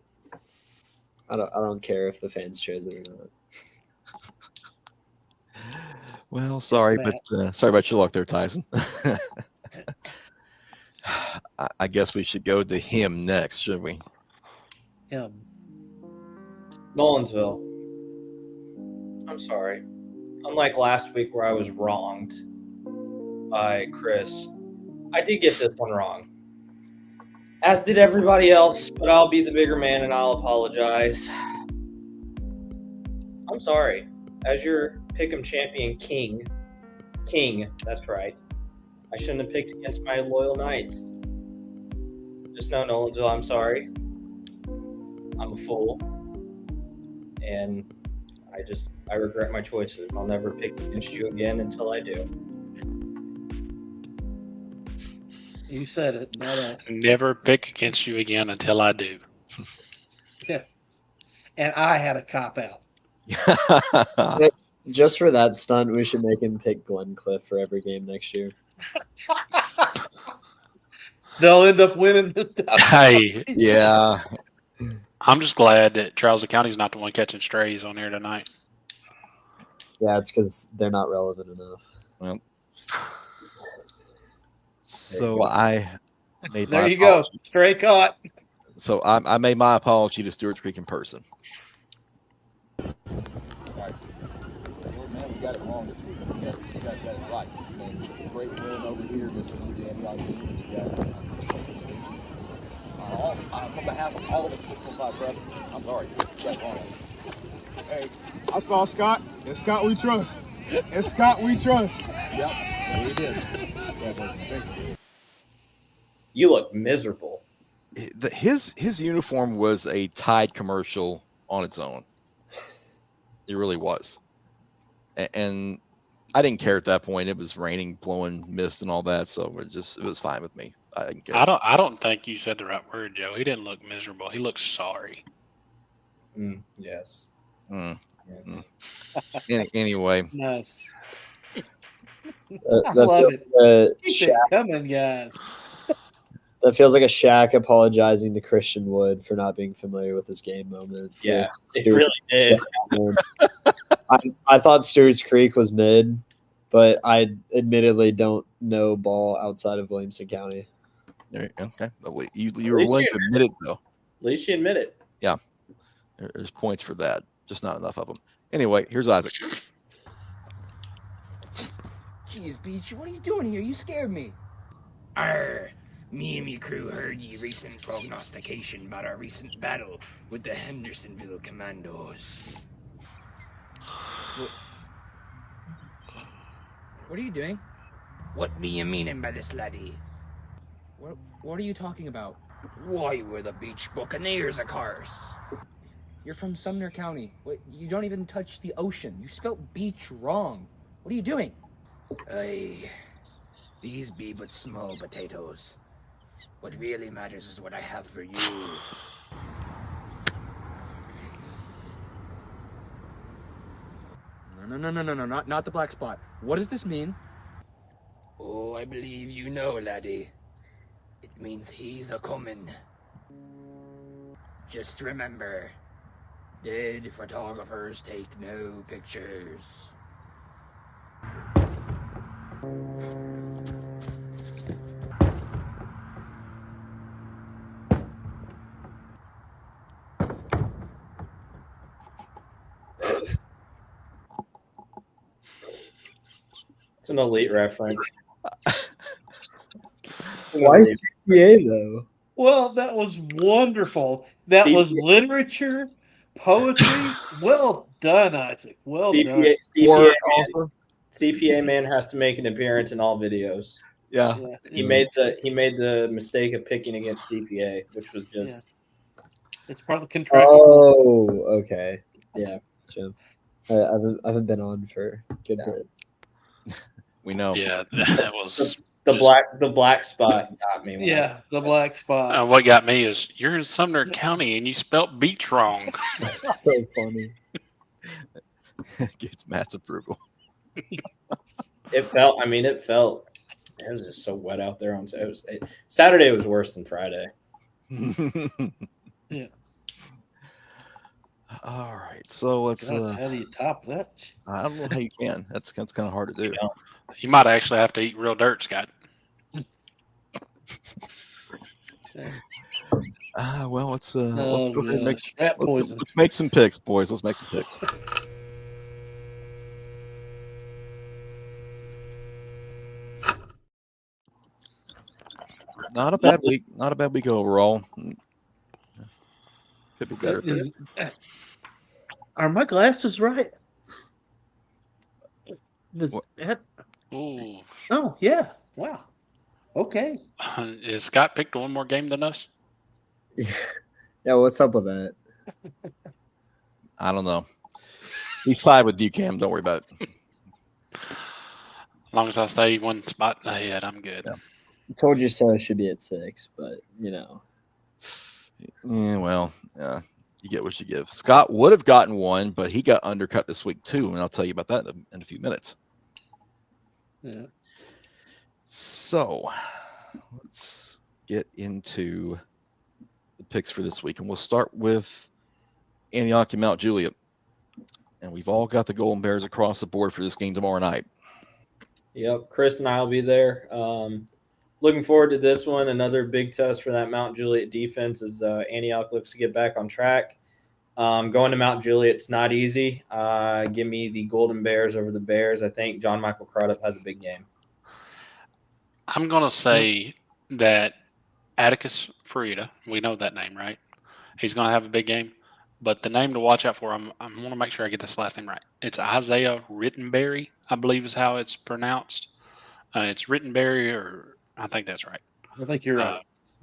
care if the fans chose it or not. Well, sorry, but sorry about your luck there, Tyson. I guess we should go to him next, should we? Nolensville. I'm sorry. Unlike last week where I was wronged by Chris, I did get this one wrong. As did everybody else, but I'll be the bigger man and I'll apologize. I'm sorry. As your Pick'em champion king, that's right. I shouldn't have picked against my loyal Knights. Just know, Nolensville, I'm sorry. I'm a fool. And I regret my choices. I'll never pick against you again until I do. You said it, not us. Never pick against you again until I do. Yeah. And I had a cop out. Just for that stunt, we should make him pick Glencliff for every game next year. They'll end up winning the Hey, Yeah. I'm just glad that Charles County's not the one catching strays on here tonight. Yeah, it's because they're not relevant enough. Well, so I made There my you go. apology. Stray caught. So I made my apology to Stewart's Creek in person. All right. Well, man, we got it wrong this week. We got it right. And great win over here, Mr. Louisiana team. You guys on behalf of all of us 615 Press, I'm sorry. That's wrong. Hey, I saw Scott, and Scott we trust. And Scott we trust. Yep, we did. Thank you. You look miserable. His uniform was a Tide commercial on its own. It really was. And I didn't care at that point. It was raining, blowing mist and all that, so it was fine with me. I didn't care. I don't think you said the right word, Joe. He didn't look miserable. He looked sorry. Yes. Anyway. Nice. That love it. Keep it coming, guys. That feels like a Shaq apologizing to Christian Wood for not being familiar with his game moment. Yeah, it really did. I thought Stewart's Creek was mid, but I admittedly don't know ball outside of Williamson County. Okay. You were willing to admit it, though. At least you admit it. Yeah. There's points for that. Just not enough of them. Anyway, here's Isaac. Jeez, Beach, what are you doing here? You scared me. Arr, me and me crew heard ye recent prognostication about our recent battle with the Hendersonville Commandos. What are you doing? What be ye meaning by this, laddie? What are you talking about? Why, we're the Beach Buccaneers, of course. You're from Sumner County. Wait, you don't even touch the ocean. You spelled beach wrong. What are you doing? Aye, these be but small potatoes. What really matters is what I have for you. No, not the black spot. What does this mean? Oh, I believe you know, laddie. It means he's a-comin'. Just remember, dead photographers take no pictures. an elite reference. Why CPA though? Well, that was wonderful. That was CPA. literature, poetry. Well done, Isaac. Well done. Or also, CPA man has to make an appearance in all videos. yeah, Yeah, He made the mistake of picking against CPA, which was just it's part of the contractual. Oh, okay. Yeah, Jim. I haven't been on for a good bit. we know. Yeah, that was the just- black spot got me. When I Yeah, the black spot. what got me is you're in Sumner County and you spelt beach wrong. So funny. Gets Matt's approval. It felt. It was just so wet out there on Saturday was worse than Friday. Yeah. All right, so let's. God, how do you top that? I don't know how you can. That's kind of hard to do. You might actually have to eat real dirt, Scott. Well, let's go ahead and let's make some picks, boys. Let's make some picks. Not a bad week. Not a bad week overall. Could be better. Are my glasses right? Ooh. Oh, yeah. Wow. Okay. Is Scott picked one more game than us? Yeah, what's up with that? I don't know. He's side with you, Cam. Don't worry about it. As long as I stay one spot ahead, I'm good. Yeah. Told you so. It should be at 6, but Yeah, well, you get what you give. Scott would have gotten one, but he got undercut this week too, and I'll tell you about that in a few minutes. Yeah. So let's get into the picks for this week, and we'll start with Antioch and Mount Juliet. And we've all got the Golden Bears across the board for this game tomorrow night. Yep, Chris and I will be there. Looking forward to this one. Another big test for that Mount Juliet defense as Antioch looks to get back on track. Going to Mount Juliet, it's not easy. Give me the Golden Bears over the Bears. I think John Michael Crudup has a big game. I'm going to say that Atticus Farida, we know that name, right? He's going to have a big game. But the name to watch out for, I want to make sure I get this last name right. It's Isaiah Rittenberry, I believe is how it's pronounced. It's Rittenberry, or I think that's right. I think you're right.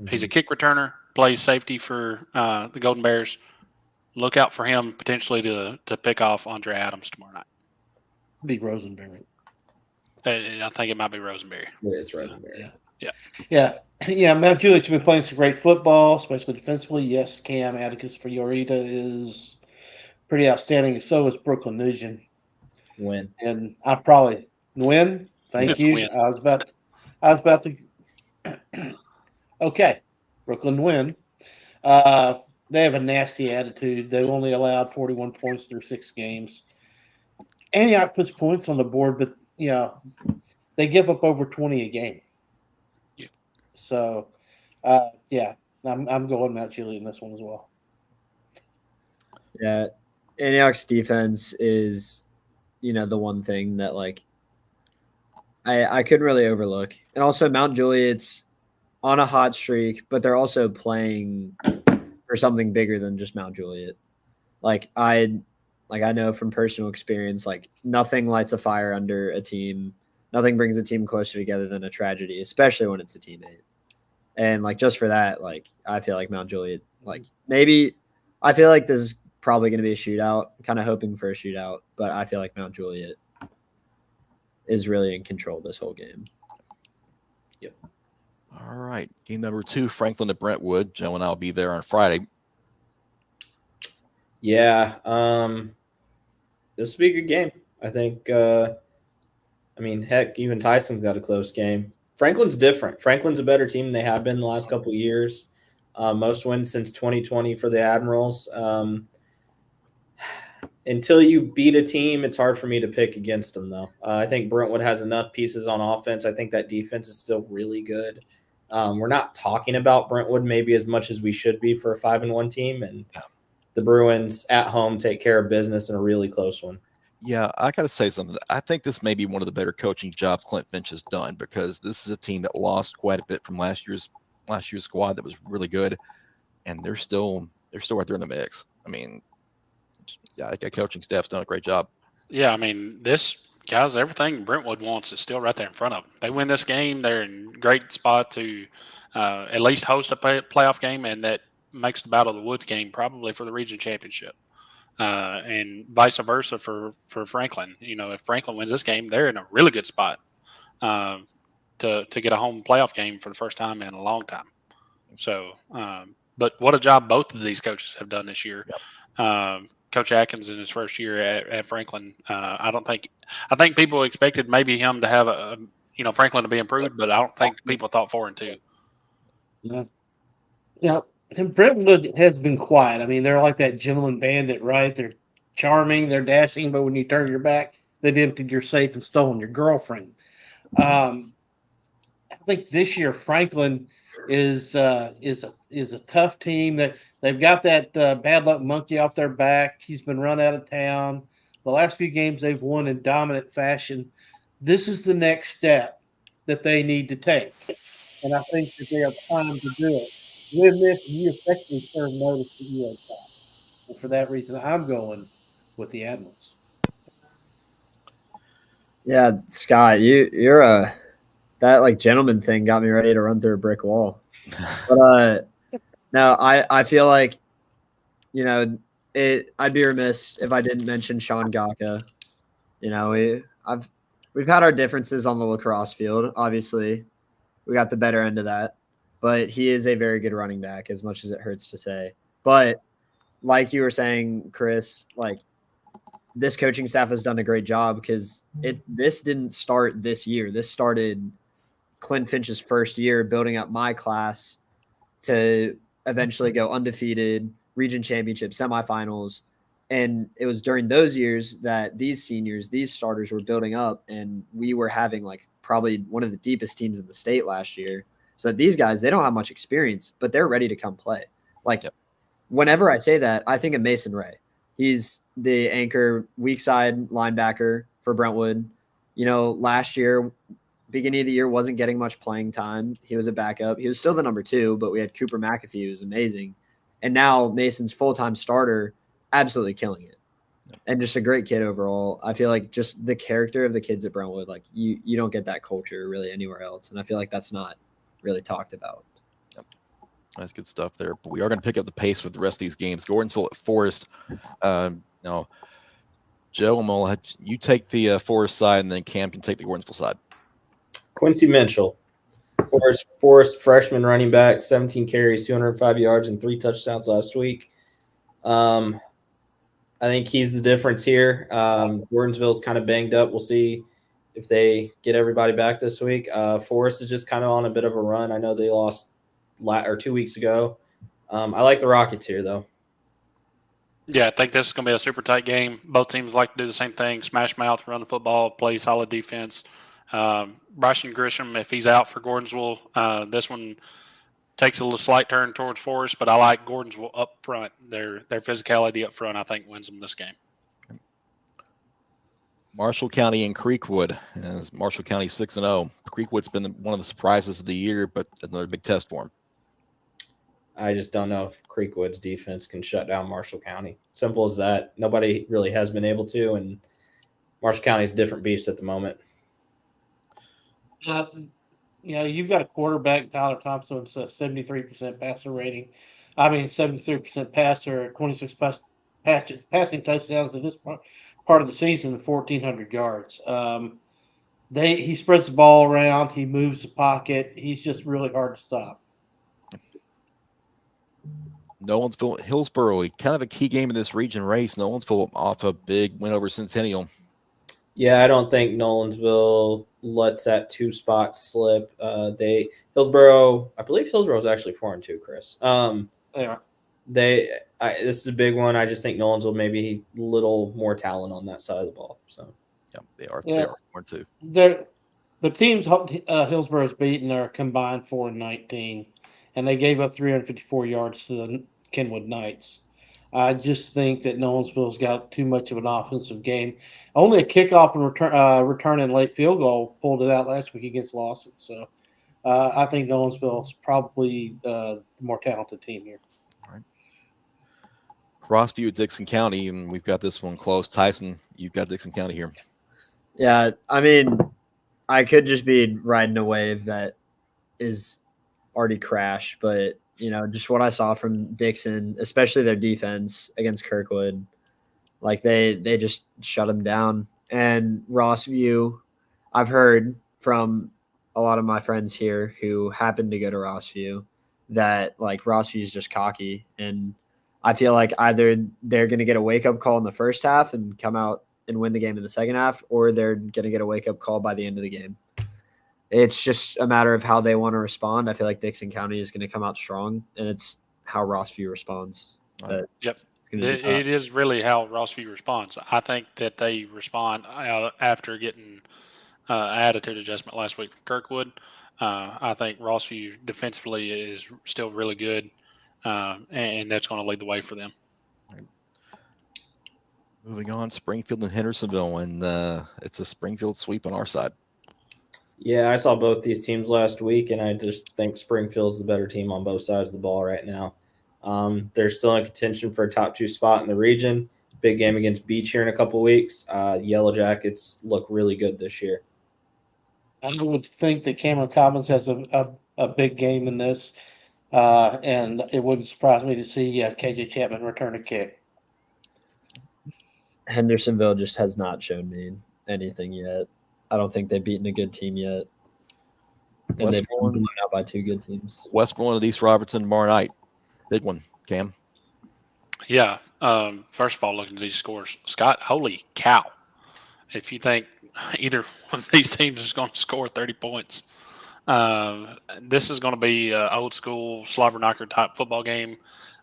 He's a kick returner, plays safety for the Golden Bears. Look out for him potentially to pick off Andre Adams tomorrow night. Be Rosenberry. I think it might be Rosenberry. Yeah, it's Rosenberry. Yeah. Mount Juliet's been playing some great football, especially defensively. Yes, Cam Atticus Fiorita is pretty outstanding. So is Brooklyn Nugent. Win. And I probably win. Thank you. Win. I was about to. Okay, Brooklyn win. They have a nasty attitude. They've only allowed 41 points through 6 games. Antioch puts points on the board, but they give up over 20 a game. Yeah. So, I'm going Mount Juliet in this one as well. Yeah, Antioch's defense is, the one thing that I couldn't really overlook. And also Mount Juliet's on a hot streak, but they're also playing for something bigger than just Mount Juliet. I know from personal experience, nothing lights a fire under a team. Nothing brings a team closer together than a tragedy, especially when it's a teammate. And just for that, I feel like Mount Juliet, maybe I feel like this is probably going to be a shootout. I'm kind of hoping for a shootout, but I feel like Mount Juliet is really in control this whole game. Yep. All right. Game number 2, Franklin at Brentwood. Joe and I'll be there on Friday. Yeah. This will be a good game. I think, heck, even Tyson's got a close game. Franklin's different. Franklin's a better team than they have been the last couple of years. Most wins since 2020 for the Admirals. Until you beat a team, it's hard for me to pick against them, though. I think Brentwood has enough pieces on offense. I think that defense is still really good. We're not talking about Brentwood maybe as much as we should be for a 5-1 team, and the Bruins at home take care of business in a really close one. Yeah, I got to say something. I think this may be one of the better coaching jobs Clint Finch has done because this is a team that lost quite a bit from last year's squad that was really good, and they're still right there in the mix. I mean, yeah, I think the coaching staff's done a great job. Yeah, I mean, this guys, everything Brentwood wants is still right there in front of them. They win this game, they're in great spot to at least host a playoff game, and that makes the Battle of the Woods game probably for the region championship. And vice versa for Franklin. You know, if Franklin wins this game, they're in a really good spot uh, to get a home playoff game for the first time in a long time. So, but what a job both of these coaches have done this year. Coach Atkins in his first year at Franklin, I think people expected maybe him to have Franklin to be improved, but I don't think people thought 4-2. Yeah. Yeah. And Brentwood has been quiet. I mean, they're like that gentleman bandit, right? They're charming, they're dashing, but when you turn your back, they've emptied your safe and stolen your girlfriend. I think this year Franklin is a tough team. That they've got that bad luck monkey off their back. He's been run out of town. The last few games they've won in dominant fashion. This is the next step that they need to take, and I think that they have time to do it. With this, you effectively serve notice to USI, and for that reason, I'm going with the Admirals. Yeah, Scott, you're a that like gentleman thing got me ready to run through a brick wall. But no, I feel like I'd be remiss if I didn't mention Sean Gaka. We've had our differences on the lacrosse field. Obviously, we got the better end of that, but he is a very good running back, as much as it hurts to say. But like you were saying, Chris, like this coaching staff has done a great job because this didn't start this year. This started Clint Finch's first year building up my class to eventually go undefeated, region championship, semifinals. And it was during those years that these seniors, these starters were building up, and we were having like probably one of the deepest teams in the state last year. So that these guys, they don't have much experience, but they're ready to come play. Like whenever I say that, I think of Mason Ray. He's the anchor weak side linebacker for Brentwood. Last year, beginning of the year, wasn't getting much playing time. He was a backup. He was still the number 2, but we had Cooper McAfee, who was amazing. And now Mason's full-time starter, absolutely killing it. And just a great kid overall. I feel like just the character of the kids at Brentwood, like you don't get that culture really anywhere else. And I feel like that's not really talked about. That's good stuff there. But we are going to pick up the pace with the rest of these games. Gordonsville at Forest. Now, Joe, I'm going to let you take the Forest side, and then Cam can take the Gordonsville side. Quincy Mitchell, Forest freshman running back, 17 carries, 205 yards, and 3 touchdowns last week. I think he's the difference here. Gordonsville's kind of banged up. We'll see if they get everybody back this week. Forest is just kind of on a bit of a run. I know they lost 2 weeks ago. I like the Rockets here, though. Yeah, I think this is going to be a super tight game. Both teams like to do the same thing: smash mouth, run the football, play solid defense. Bryson Grisham, if he's out for Gordonsville, this one takes a little slight turn towards Forest, but I like Gordonsville up front. Their physicality up front, I think, wins them this game. Marshall County and Creekwood. As Marshall County 6-0. Creekwood's been one of the surprises of the year, but another big test for them. I just don't know if Creekwood's defense can shut down Marshall County. Simple as that. Nobody really has been able to, and Marshall County is a different beast at the moment. You've got a quarterback, Tyler Thompson, with a 73% passer rating. 73% passer, 26 passing touchdowns in this part of the season, 1,400 yards. He spreads the ball around. He moves the pocket. He's just really hard to stop. Nolensville, Hillsboro, kind of a key game in this region race. Nolensville off a big win over Centennial. Yeah, I don't think Nolensville lets that 2 spot slip. Hillsboro, I believe Hillsboro is actually 4-2, Chris. They are. This is a big one. I just think Nolensville maybe a little more talent on that side of the ball. So yeah, they are. Yeah. They are 4-2. The teams Hillsboro's beaten are combined 4-19, and they gave up 354 yards to the Kenwood Knights. I just think that Nolensville's got too much of an offensive game. Only a kickoff and return and late field goal pulled it out last week against Lawson. So I think Nolensville's probably the more talented team here. All right. Crossview at Dixon County, and we've got this one close. Tyson, you've got Dixon County here. Yeah, I mean, I could just be riding a wave that is already crashed, but just what I saw from Dixon, especially their defense against Kirkwood, like they just shut them down. And Rossview, I've heard from a lot of my friends here who happen to go to Rossview that like Rossview is just cocky, and I feel like either they're going to get a wake up call in the first half and come out and win the game in the second half, or they're going to get a wake up call by the end of the game. It's just a matter of how they want to respond. I feel like Dixon County is going to come out strong, and it's how Rossview responds. Yep. It is really how Rossview responds. I think that they respond after getting attitude adjustment last week from Kirkwood. I think Rossview defensively is still really good, and that's going to lead the way for them. Right. Moving on, Springfield and Hendersonville, and it's a Springfield sweep on our side. Yeah, I saw both these teams last week, and I just think Springfield's the better team on both sides of the ball right now. They're still in contention for a top 2 spot in the region. Big game against Beach here in a couple weeks. Yellow Jackets look really good this year. I would think that Cameron Commons has a big game in this, and it wouldn't surprise me to see KJ Chapman return a kick. Hendersonville just has not shown me anything yet. I don't think they've beaten a good team yet. And they've been blown out by 2 good teams. Westmoreland and East Robertson tomorrow night. Big one, Cam. Yeah. First of all, looking at these scores, Scott, holy cow. If you think either one of these teams is going to score 30 points, this is going to be an old school slobber knocker type football game.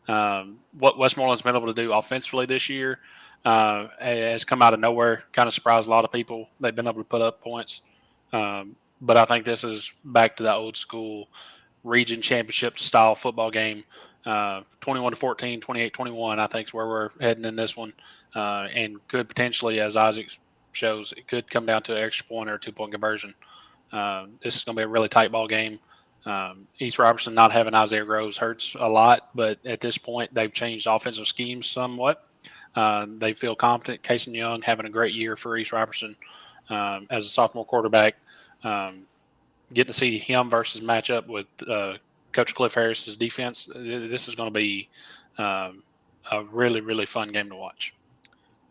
What Westmoreland's been able to do offensively this year has come out of nowhere, kind of surprised a lot of people. They've been able to put up points. But I think this is back to the old school region championship style football game. 21-14, 28-21, I think is where we're heading in this one. And could potentially, as Isaac shows, it could come down to an extra point or a 2-point conversion. This is going to be a really tight ball game. East Robertson not having Isaiah Groves hurts a lot, but at this point they've changed offensive schemes somewhat. They feel confident. Kason Young having a great year for East Robertson as a sophomore quarterback. Getting to see him versus matchup with Coach Cliff Harris's defense, this is going to be a really, really fun game to watch.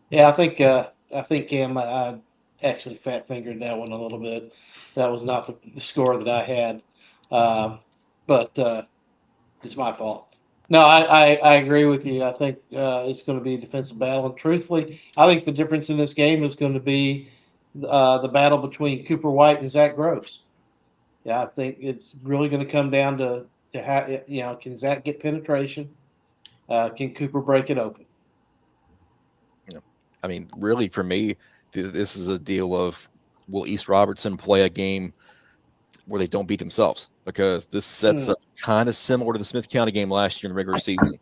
Yeah, I think Cam, I actually fat fingered that one a little bit. That was not the score that I had, but it's my fault. No, I agree with you. I think it's going to be a defensive battle, and truthfully, I think the difference in this game is going to be the battle between Cooper White and Zach Groves. Yeah, I think it's really going to come down to how, can Zach get penetration? Can Cooper break it open? I mean, really, for me, this is a deal of, will East Robertson play a game where they don't beat themselves? Because this sets up kind of similar to the Smith County game last year in the regular season.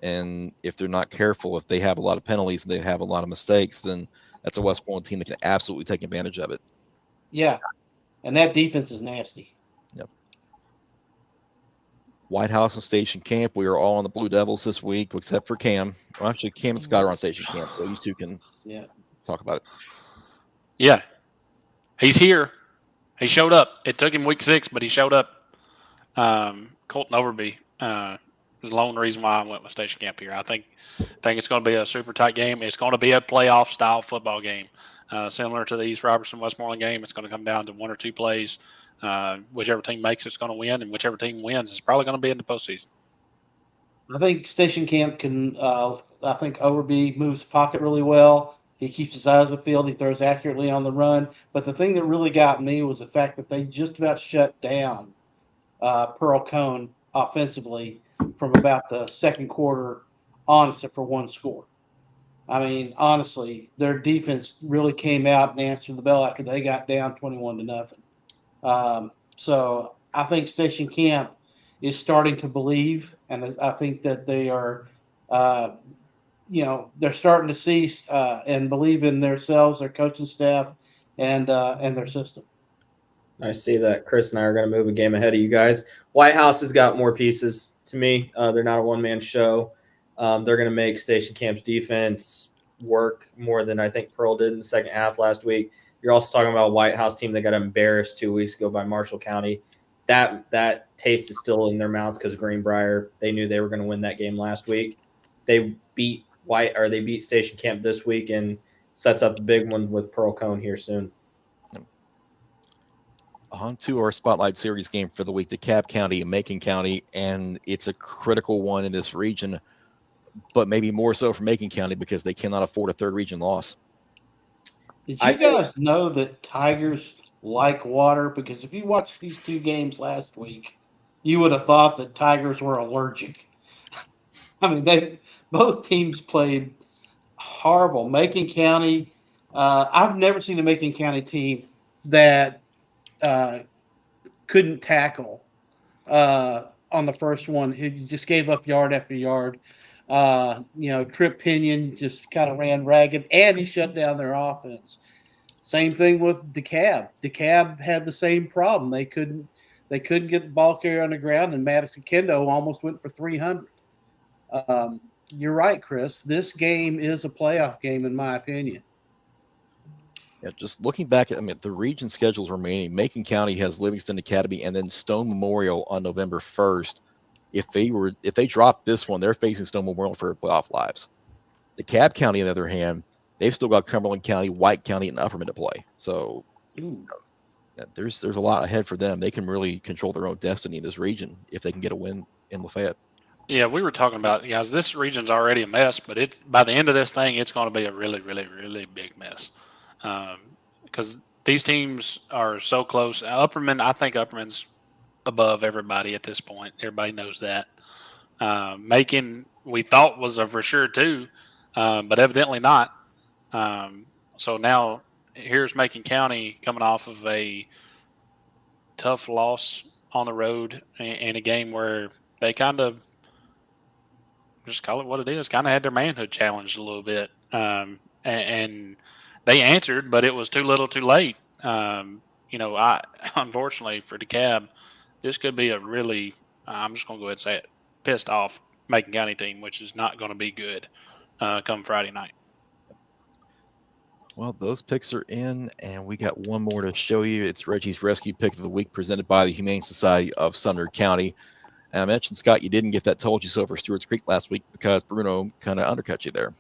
And if they're not careful, if they have a lot of penalties and they have a lot of mistakes, then that's a Westmoreland team that can absolutely take advantage of it. Yeah, and that defense is nasty. Yep. White House and Station Camp, we are all on the Blue Devils this week, except for Cam. Well, actually, Cam and Scott are on Station Camp, so you two can talk about it. Yeah, he's here. He showed up. It took him week 6, but he showed up. Colton Overby was the lone reason why I went with Station Camp here. I think it's going to be a super tight game. It's going to be a playoff style football game, similar to the East Robertson Westmoreland game. It's going to come down to 1 or 2 plays. Whichever team makes it's going to win, and whichever team wins is probably going to be in the postseason. I think Station Camp can. I think Overby moves the pocket really well. He keeps his eyes on the field. He throws accurately on the run. But the thing that really got me was the fact that they just about shut down Pearl Cone offensively from about the second quarter on, except for 1 score. I mean, honestly, their defense really came out and answered the bell after they got down 21-0. So I think Station Camp is starting to believe, and I think that they are they're starting to see and believe in themselves, their coaching staff, and their system. I see that Chris and I are going to move a game ahead of you guys. White House has got more pieces to me. They're not a one-man show. They're going to make Station Camp's defense work more than I think Pearl did in the second half last week. You're also talking about a White House team that got embarrassed 2 weeks ago by Marshall County. That taste is still in their mouths because Greenbrier. They knew they were going to win that game last week. They beat Station Camp this week and sets up a big one with Pearl Cone here soon. On to our Spotlight Series game for the week, DeKalb County and Macon County, and it's a critical one in this region, but maybe more so for Macon County because they cannot afford a third region loss. Did you guys know that tigers like water? Because if you watched these two games last week, you would have thought that tigers were allergic. I mean, both teams played horrible. Macon County, I've never seen a Macon County team that couldn't tackle on the first one. He just gave up yard after yard. Trip Pinion just kind of ran ragged, and he shut down their offense. Same thing with DeKalb. DeKalb had the same problem. They couldn't get the ball carrier on the ground, and Madison Kendo almost went for 300. You're right, Chris. This game is a playoff game, in my opinion. Yeah, just looking back at the region schedules remaining, Macon County has Livingston Academy and then Stone Memorial on November 1st. If they drop this one, they're facing Stone Memorial for playoff lives. DeKalb County, on the other hand, they've still got Cumberland County, White County, and Upperman to play. So there's a lot ahead for them. They can really control their own destiny in this region if they can get a win in Lafayette. Yeah, we were talking about, guys, this region's already a mess, but by the end of this thing, it's going to be a really, really, really big mess. Because these teams are so close. I think Upperman's above everybody at this point. Everybody knows that. Macon, we thought was a for sure too, but evidently not. So now here's Macon County coming off of a tough loss on the road in a game where they kind of, just call it what it is, kind of had their manhood challenged a little bit. And they answered, but it was too little too late. Unfortunately for DeKalb, this could be a really, I'm just going to go ahead and say it, pissed off Macon County team, which is not going to be good come Friday night. Well, those picks are in, and we got one more to show you. It's Reggie's Rescue Pick of the Week presented by the Humane Society of Sumner County. And I mentioned, Scott, you didn't get that Told You So for Stewart's Creek last week because Bruno kind of undercut you there.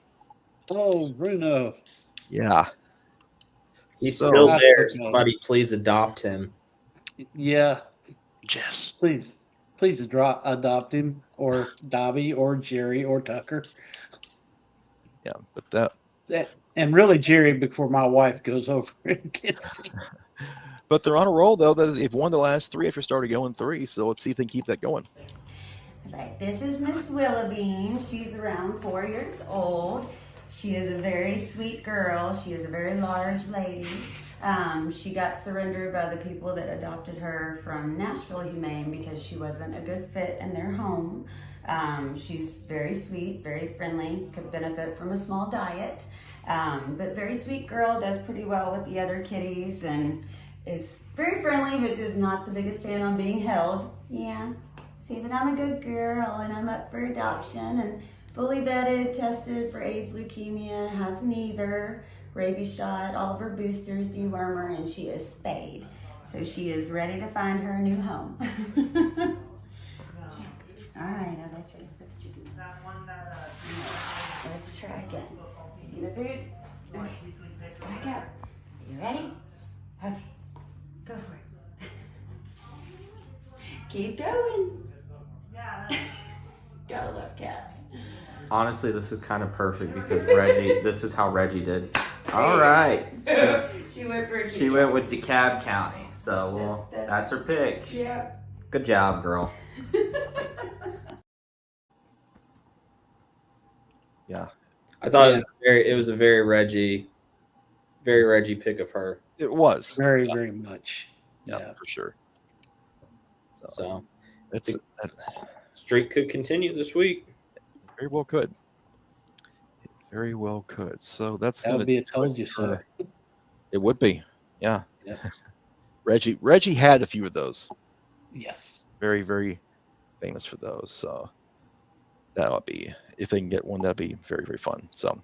Oh, Bruno. Yeah. He's still there. Somebody please adopt him. Yeah. Jess. Please adopt him, or Dobby, or Jerry, or Tucker. Yeah, but and really Jerry before my wife goes over and gets him. But they're on a roll, though. They've won the last three after starting 0-3, so let's see if they can keep that going. Right, this is Miss Willoughby. She's around 4 years old. She is a very sweet girl. She is a very large lady. She got surrendered by the people that adopted her from Nashville Humane because she wasn't a good fit in their home. She's very sweet, very friendly, could benefit from a small diet. But very sweet girl, does pretty well with the other kitties, and is very friendly, but is not the biggest fan on being held. Yeah, see, but I'm a good girl, and I'm up for adoption, and fully vetted, tested for AIDS, leukemia, has neither, rabies shot, all of her boosters, deworm her, and she is spayed. So she is ready to find her a new home. All right, now let's try again. See the food? Okay, let's back up. You ready? Okay, go for it. Keep going. Gotta love cats. Honestly, this is kind of perfect because this is how Reggie did. All right. She went with DeKalb County. So that's her pick. Yep. Good job, girl. Yeah. I thought it was a very Reggie pick of her. It was. Very, very much. Yeah, for sure. So streak could continue this week. Very well could. Very well could. So that's That going would to be a told you so. It would be. Yeah. Yep. Reggie had a few of those. Yes. Very, very famous for those. So that would be, if they can get one, that'd be very, very fun. So,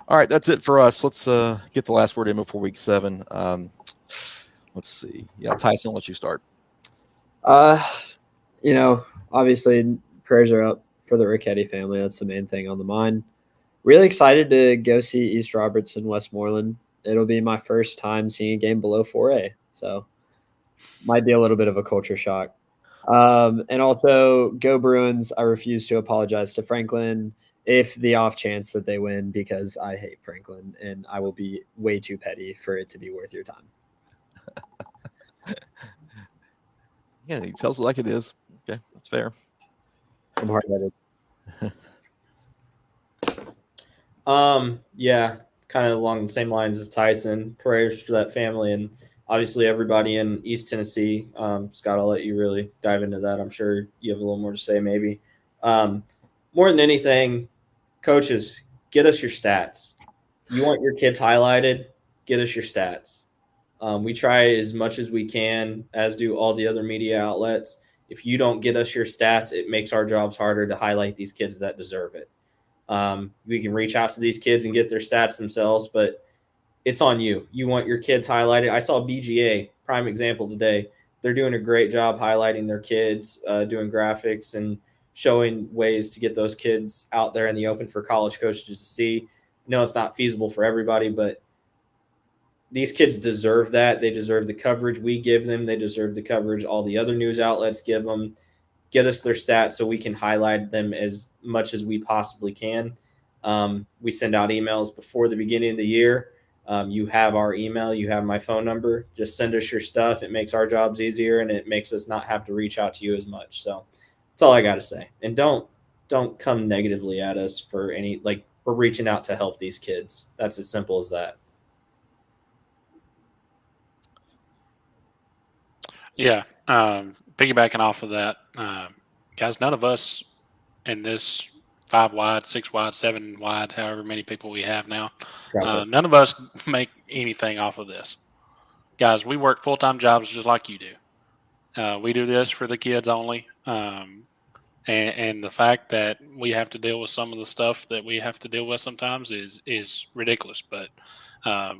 all right, that's it for us. Let's get the last word in before week 7. Let's see. Yeah, Tyson, I'll let you start. You know, obviously prayers are up for the Ricchetti family. That's the main thing on the mind. Really excited to go see East Robertson, Westmoreland. It'll be my first time seeing a game below 4A, so might be a little bit of a culture shock. And also, go Bruins. I refuse to apologize to Franklin if the off chance that they win, because I hate Franklin and I will be way too petty for it to be worth your time. Yeah, he tells it like it is. Okay, that's fair. I'm hard-headed. Yeah, kind of along the same lines as Tyson. Prayers for that family and obviously everybody in East Tennessee. Scott, I'll let you really dive into that. I'm sure you have a little more to say, maybe. More than anything, coaches, get us your stats. You want your kids highlighted? Get us your stats. We try as much as we can, as do all the other media outlets. If you don't get us your stats, it makes our jobs harder to highlight these kids that deserve it. We can reach out to these kids and get their stats themselves, but it's on you. You want your kids highlighted. I saw BGA, prime example today. They're doing a great job highlighting their kids, doing graphics and showing ways to get those kids out there in the open for college coaches to see. No, it's not feasible for everybody, but these kids deserve that. They deserve the coverage we give them. They deserve the coverage all the other news outlets give them. Get us their stats so we can highlight them as much as we possibly can. We send out emails before the beginning of the year. You have our email, you have my phone number. Just send us your stuff. It makes our jobs easier and it makes us not have to reach out to you as much. So that's all I got to say. And don't come negatively at us for any, like, we're reaching out to help these kids. That's as simple as that. Yeah. Piggybacking off of that, guys, none of us in this 5 wide, 6 wide, 7 wide, however many people we have now, none of us make anything off of this. Guys, we work full-time jobs just like you do. We do this for the kids only. And the fact that we have to deal with some of the stuff that we have to deal with sometimes is ridiculous. But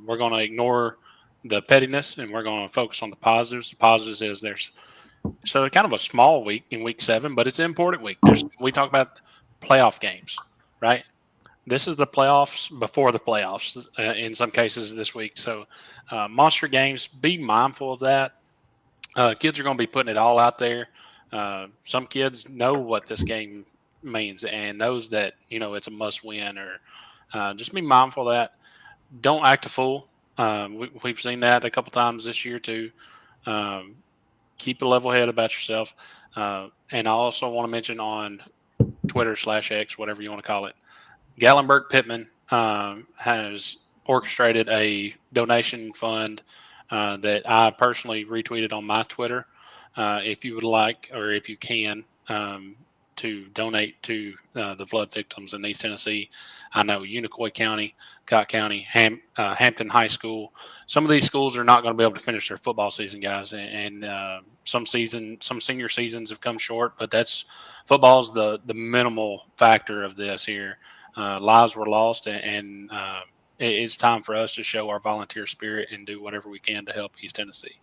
we're going to ignore the pettiness and we're going to focus on the positives. The positives is there's so kind of a small week in week 7, but it's an important week. We talk about playoff games, right? This is the playoffs before the playoffs in some cases this week. So monster games, be mindful of that. Kids are going to be putting it all out there. Some kids know what this game means and knows that, it's a must win, or just be mindful of that. Don't act a fool. We've seen that a couple times this year too. Keep a level head about yourself. And I also want to mention on Twitter/X, whatever you want to call it, Gallenberg Pittman has orchestrated a donation fund that I personally retweeted on my Twitter. If you would like, or if you can, to donate to the flood victims in East Tennessee. I know Unicoi County, Cott County, Hampton High School. Some of these schools are not going to be able to finish their football season, guys, and some senior seasons have come short. But football's the minimal factor of this here. Lives were lost, and it's time for us to show our volunteer spirit and do whatever we can to help East Tennessee.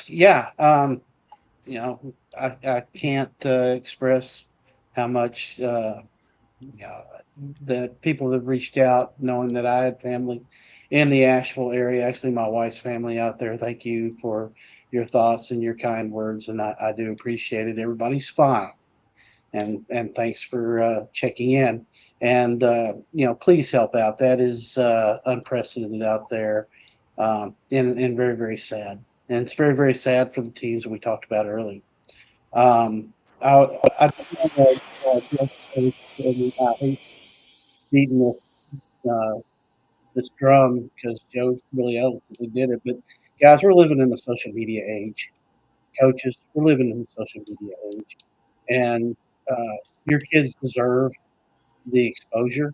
Yeah. I can't express how much that people have reached out, knowing that I had family in the Asheville area. Actually, my wife's family out there. Thank you for your thoughts and your kind words, and I do appreciate it. Everybody's fine, and thanks for checking in. And please help out. That is unprecedented out there, and very, very sad. And it's very, very sad for the teams that we talked about earlier. I hate beating this drum because Joe's really eloquently did it. But guys, we're living in the social media age. Coaches, we're living in the social media age, and your kids deserve the exposure.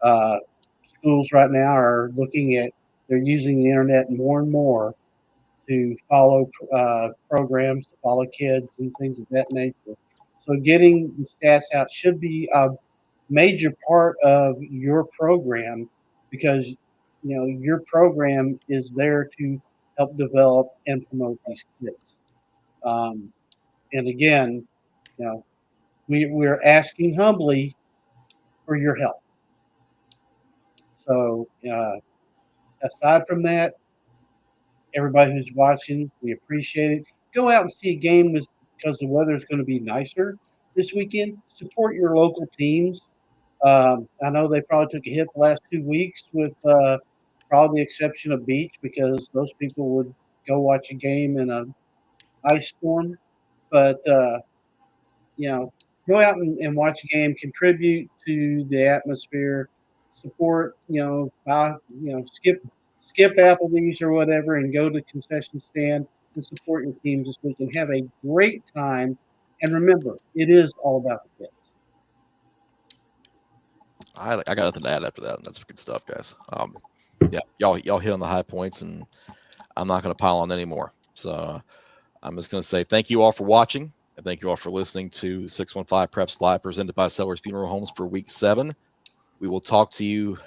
Uh, Schools right now are looking at, they're using the internet more and more to follow programs, to follow kids and things of that nature. So getting the stats out should be a major part of your program, because your program is there to help develop and promote these kids. Um, and again, you know, we're asking humbly for your help. So aside from that, everybody who's watching, we appreciate it. Go out and see a game because the weather is going to be nicer this weekend. Support your local teams. I know they probably took a hit the last 2 weeks, with probably the exception of Beach, because those people would go watch a game in an ice storm. But go out and watch a game, contribute to the atmosphere, support, buy, skip Applebee's or whatever, and go to the concession stand and support your teams this week and have a great time. And remember, it is all about the kids. I got nothing to add after that. That's good stuff, guys. Yeah, y'all hit on the high points, and I'm not going to pile on anymore. So I'm just going to say thank you all for watching, and thank you all for listening to 615 Preps Live, presented by Sellers Funeral Homes for Week 7. We will talk to you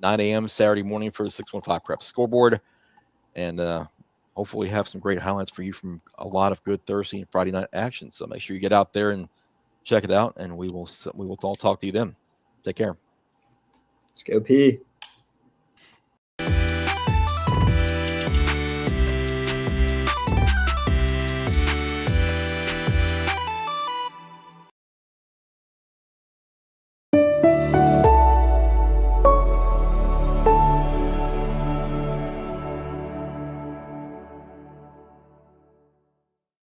9 a.m. Saturday morning for the 615 Preps scoreboard, and hopefully have some great highlights for you from a lot of good Thursday and Friday night action. So make sure you get out there and check it out, and we will all talk to you then. Take care. Let's go P.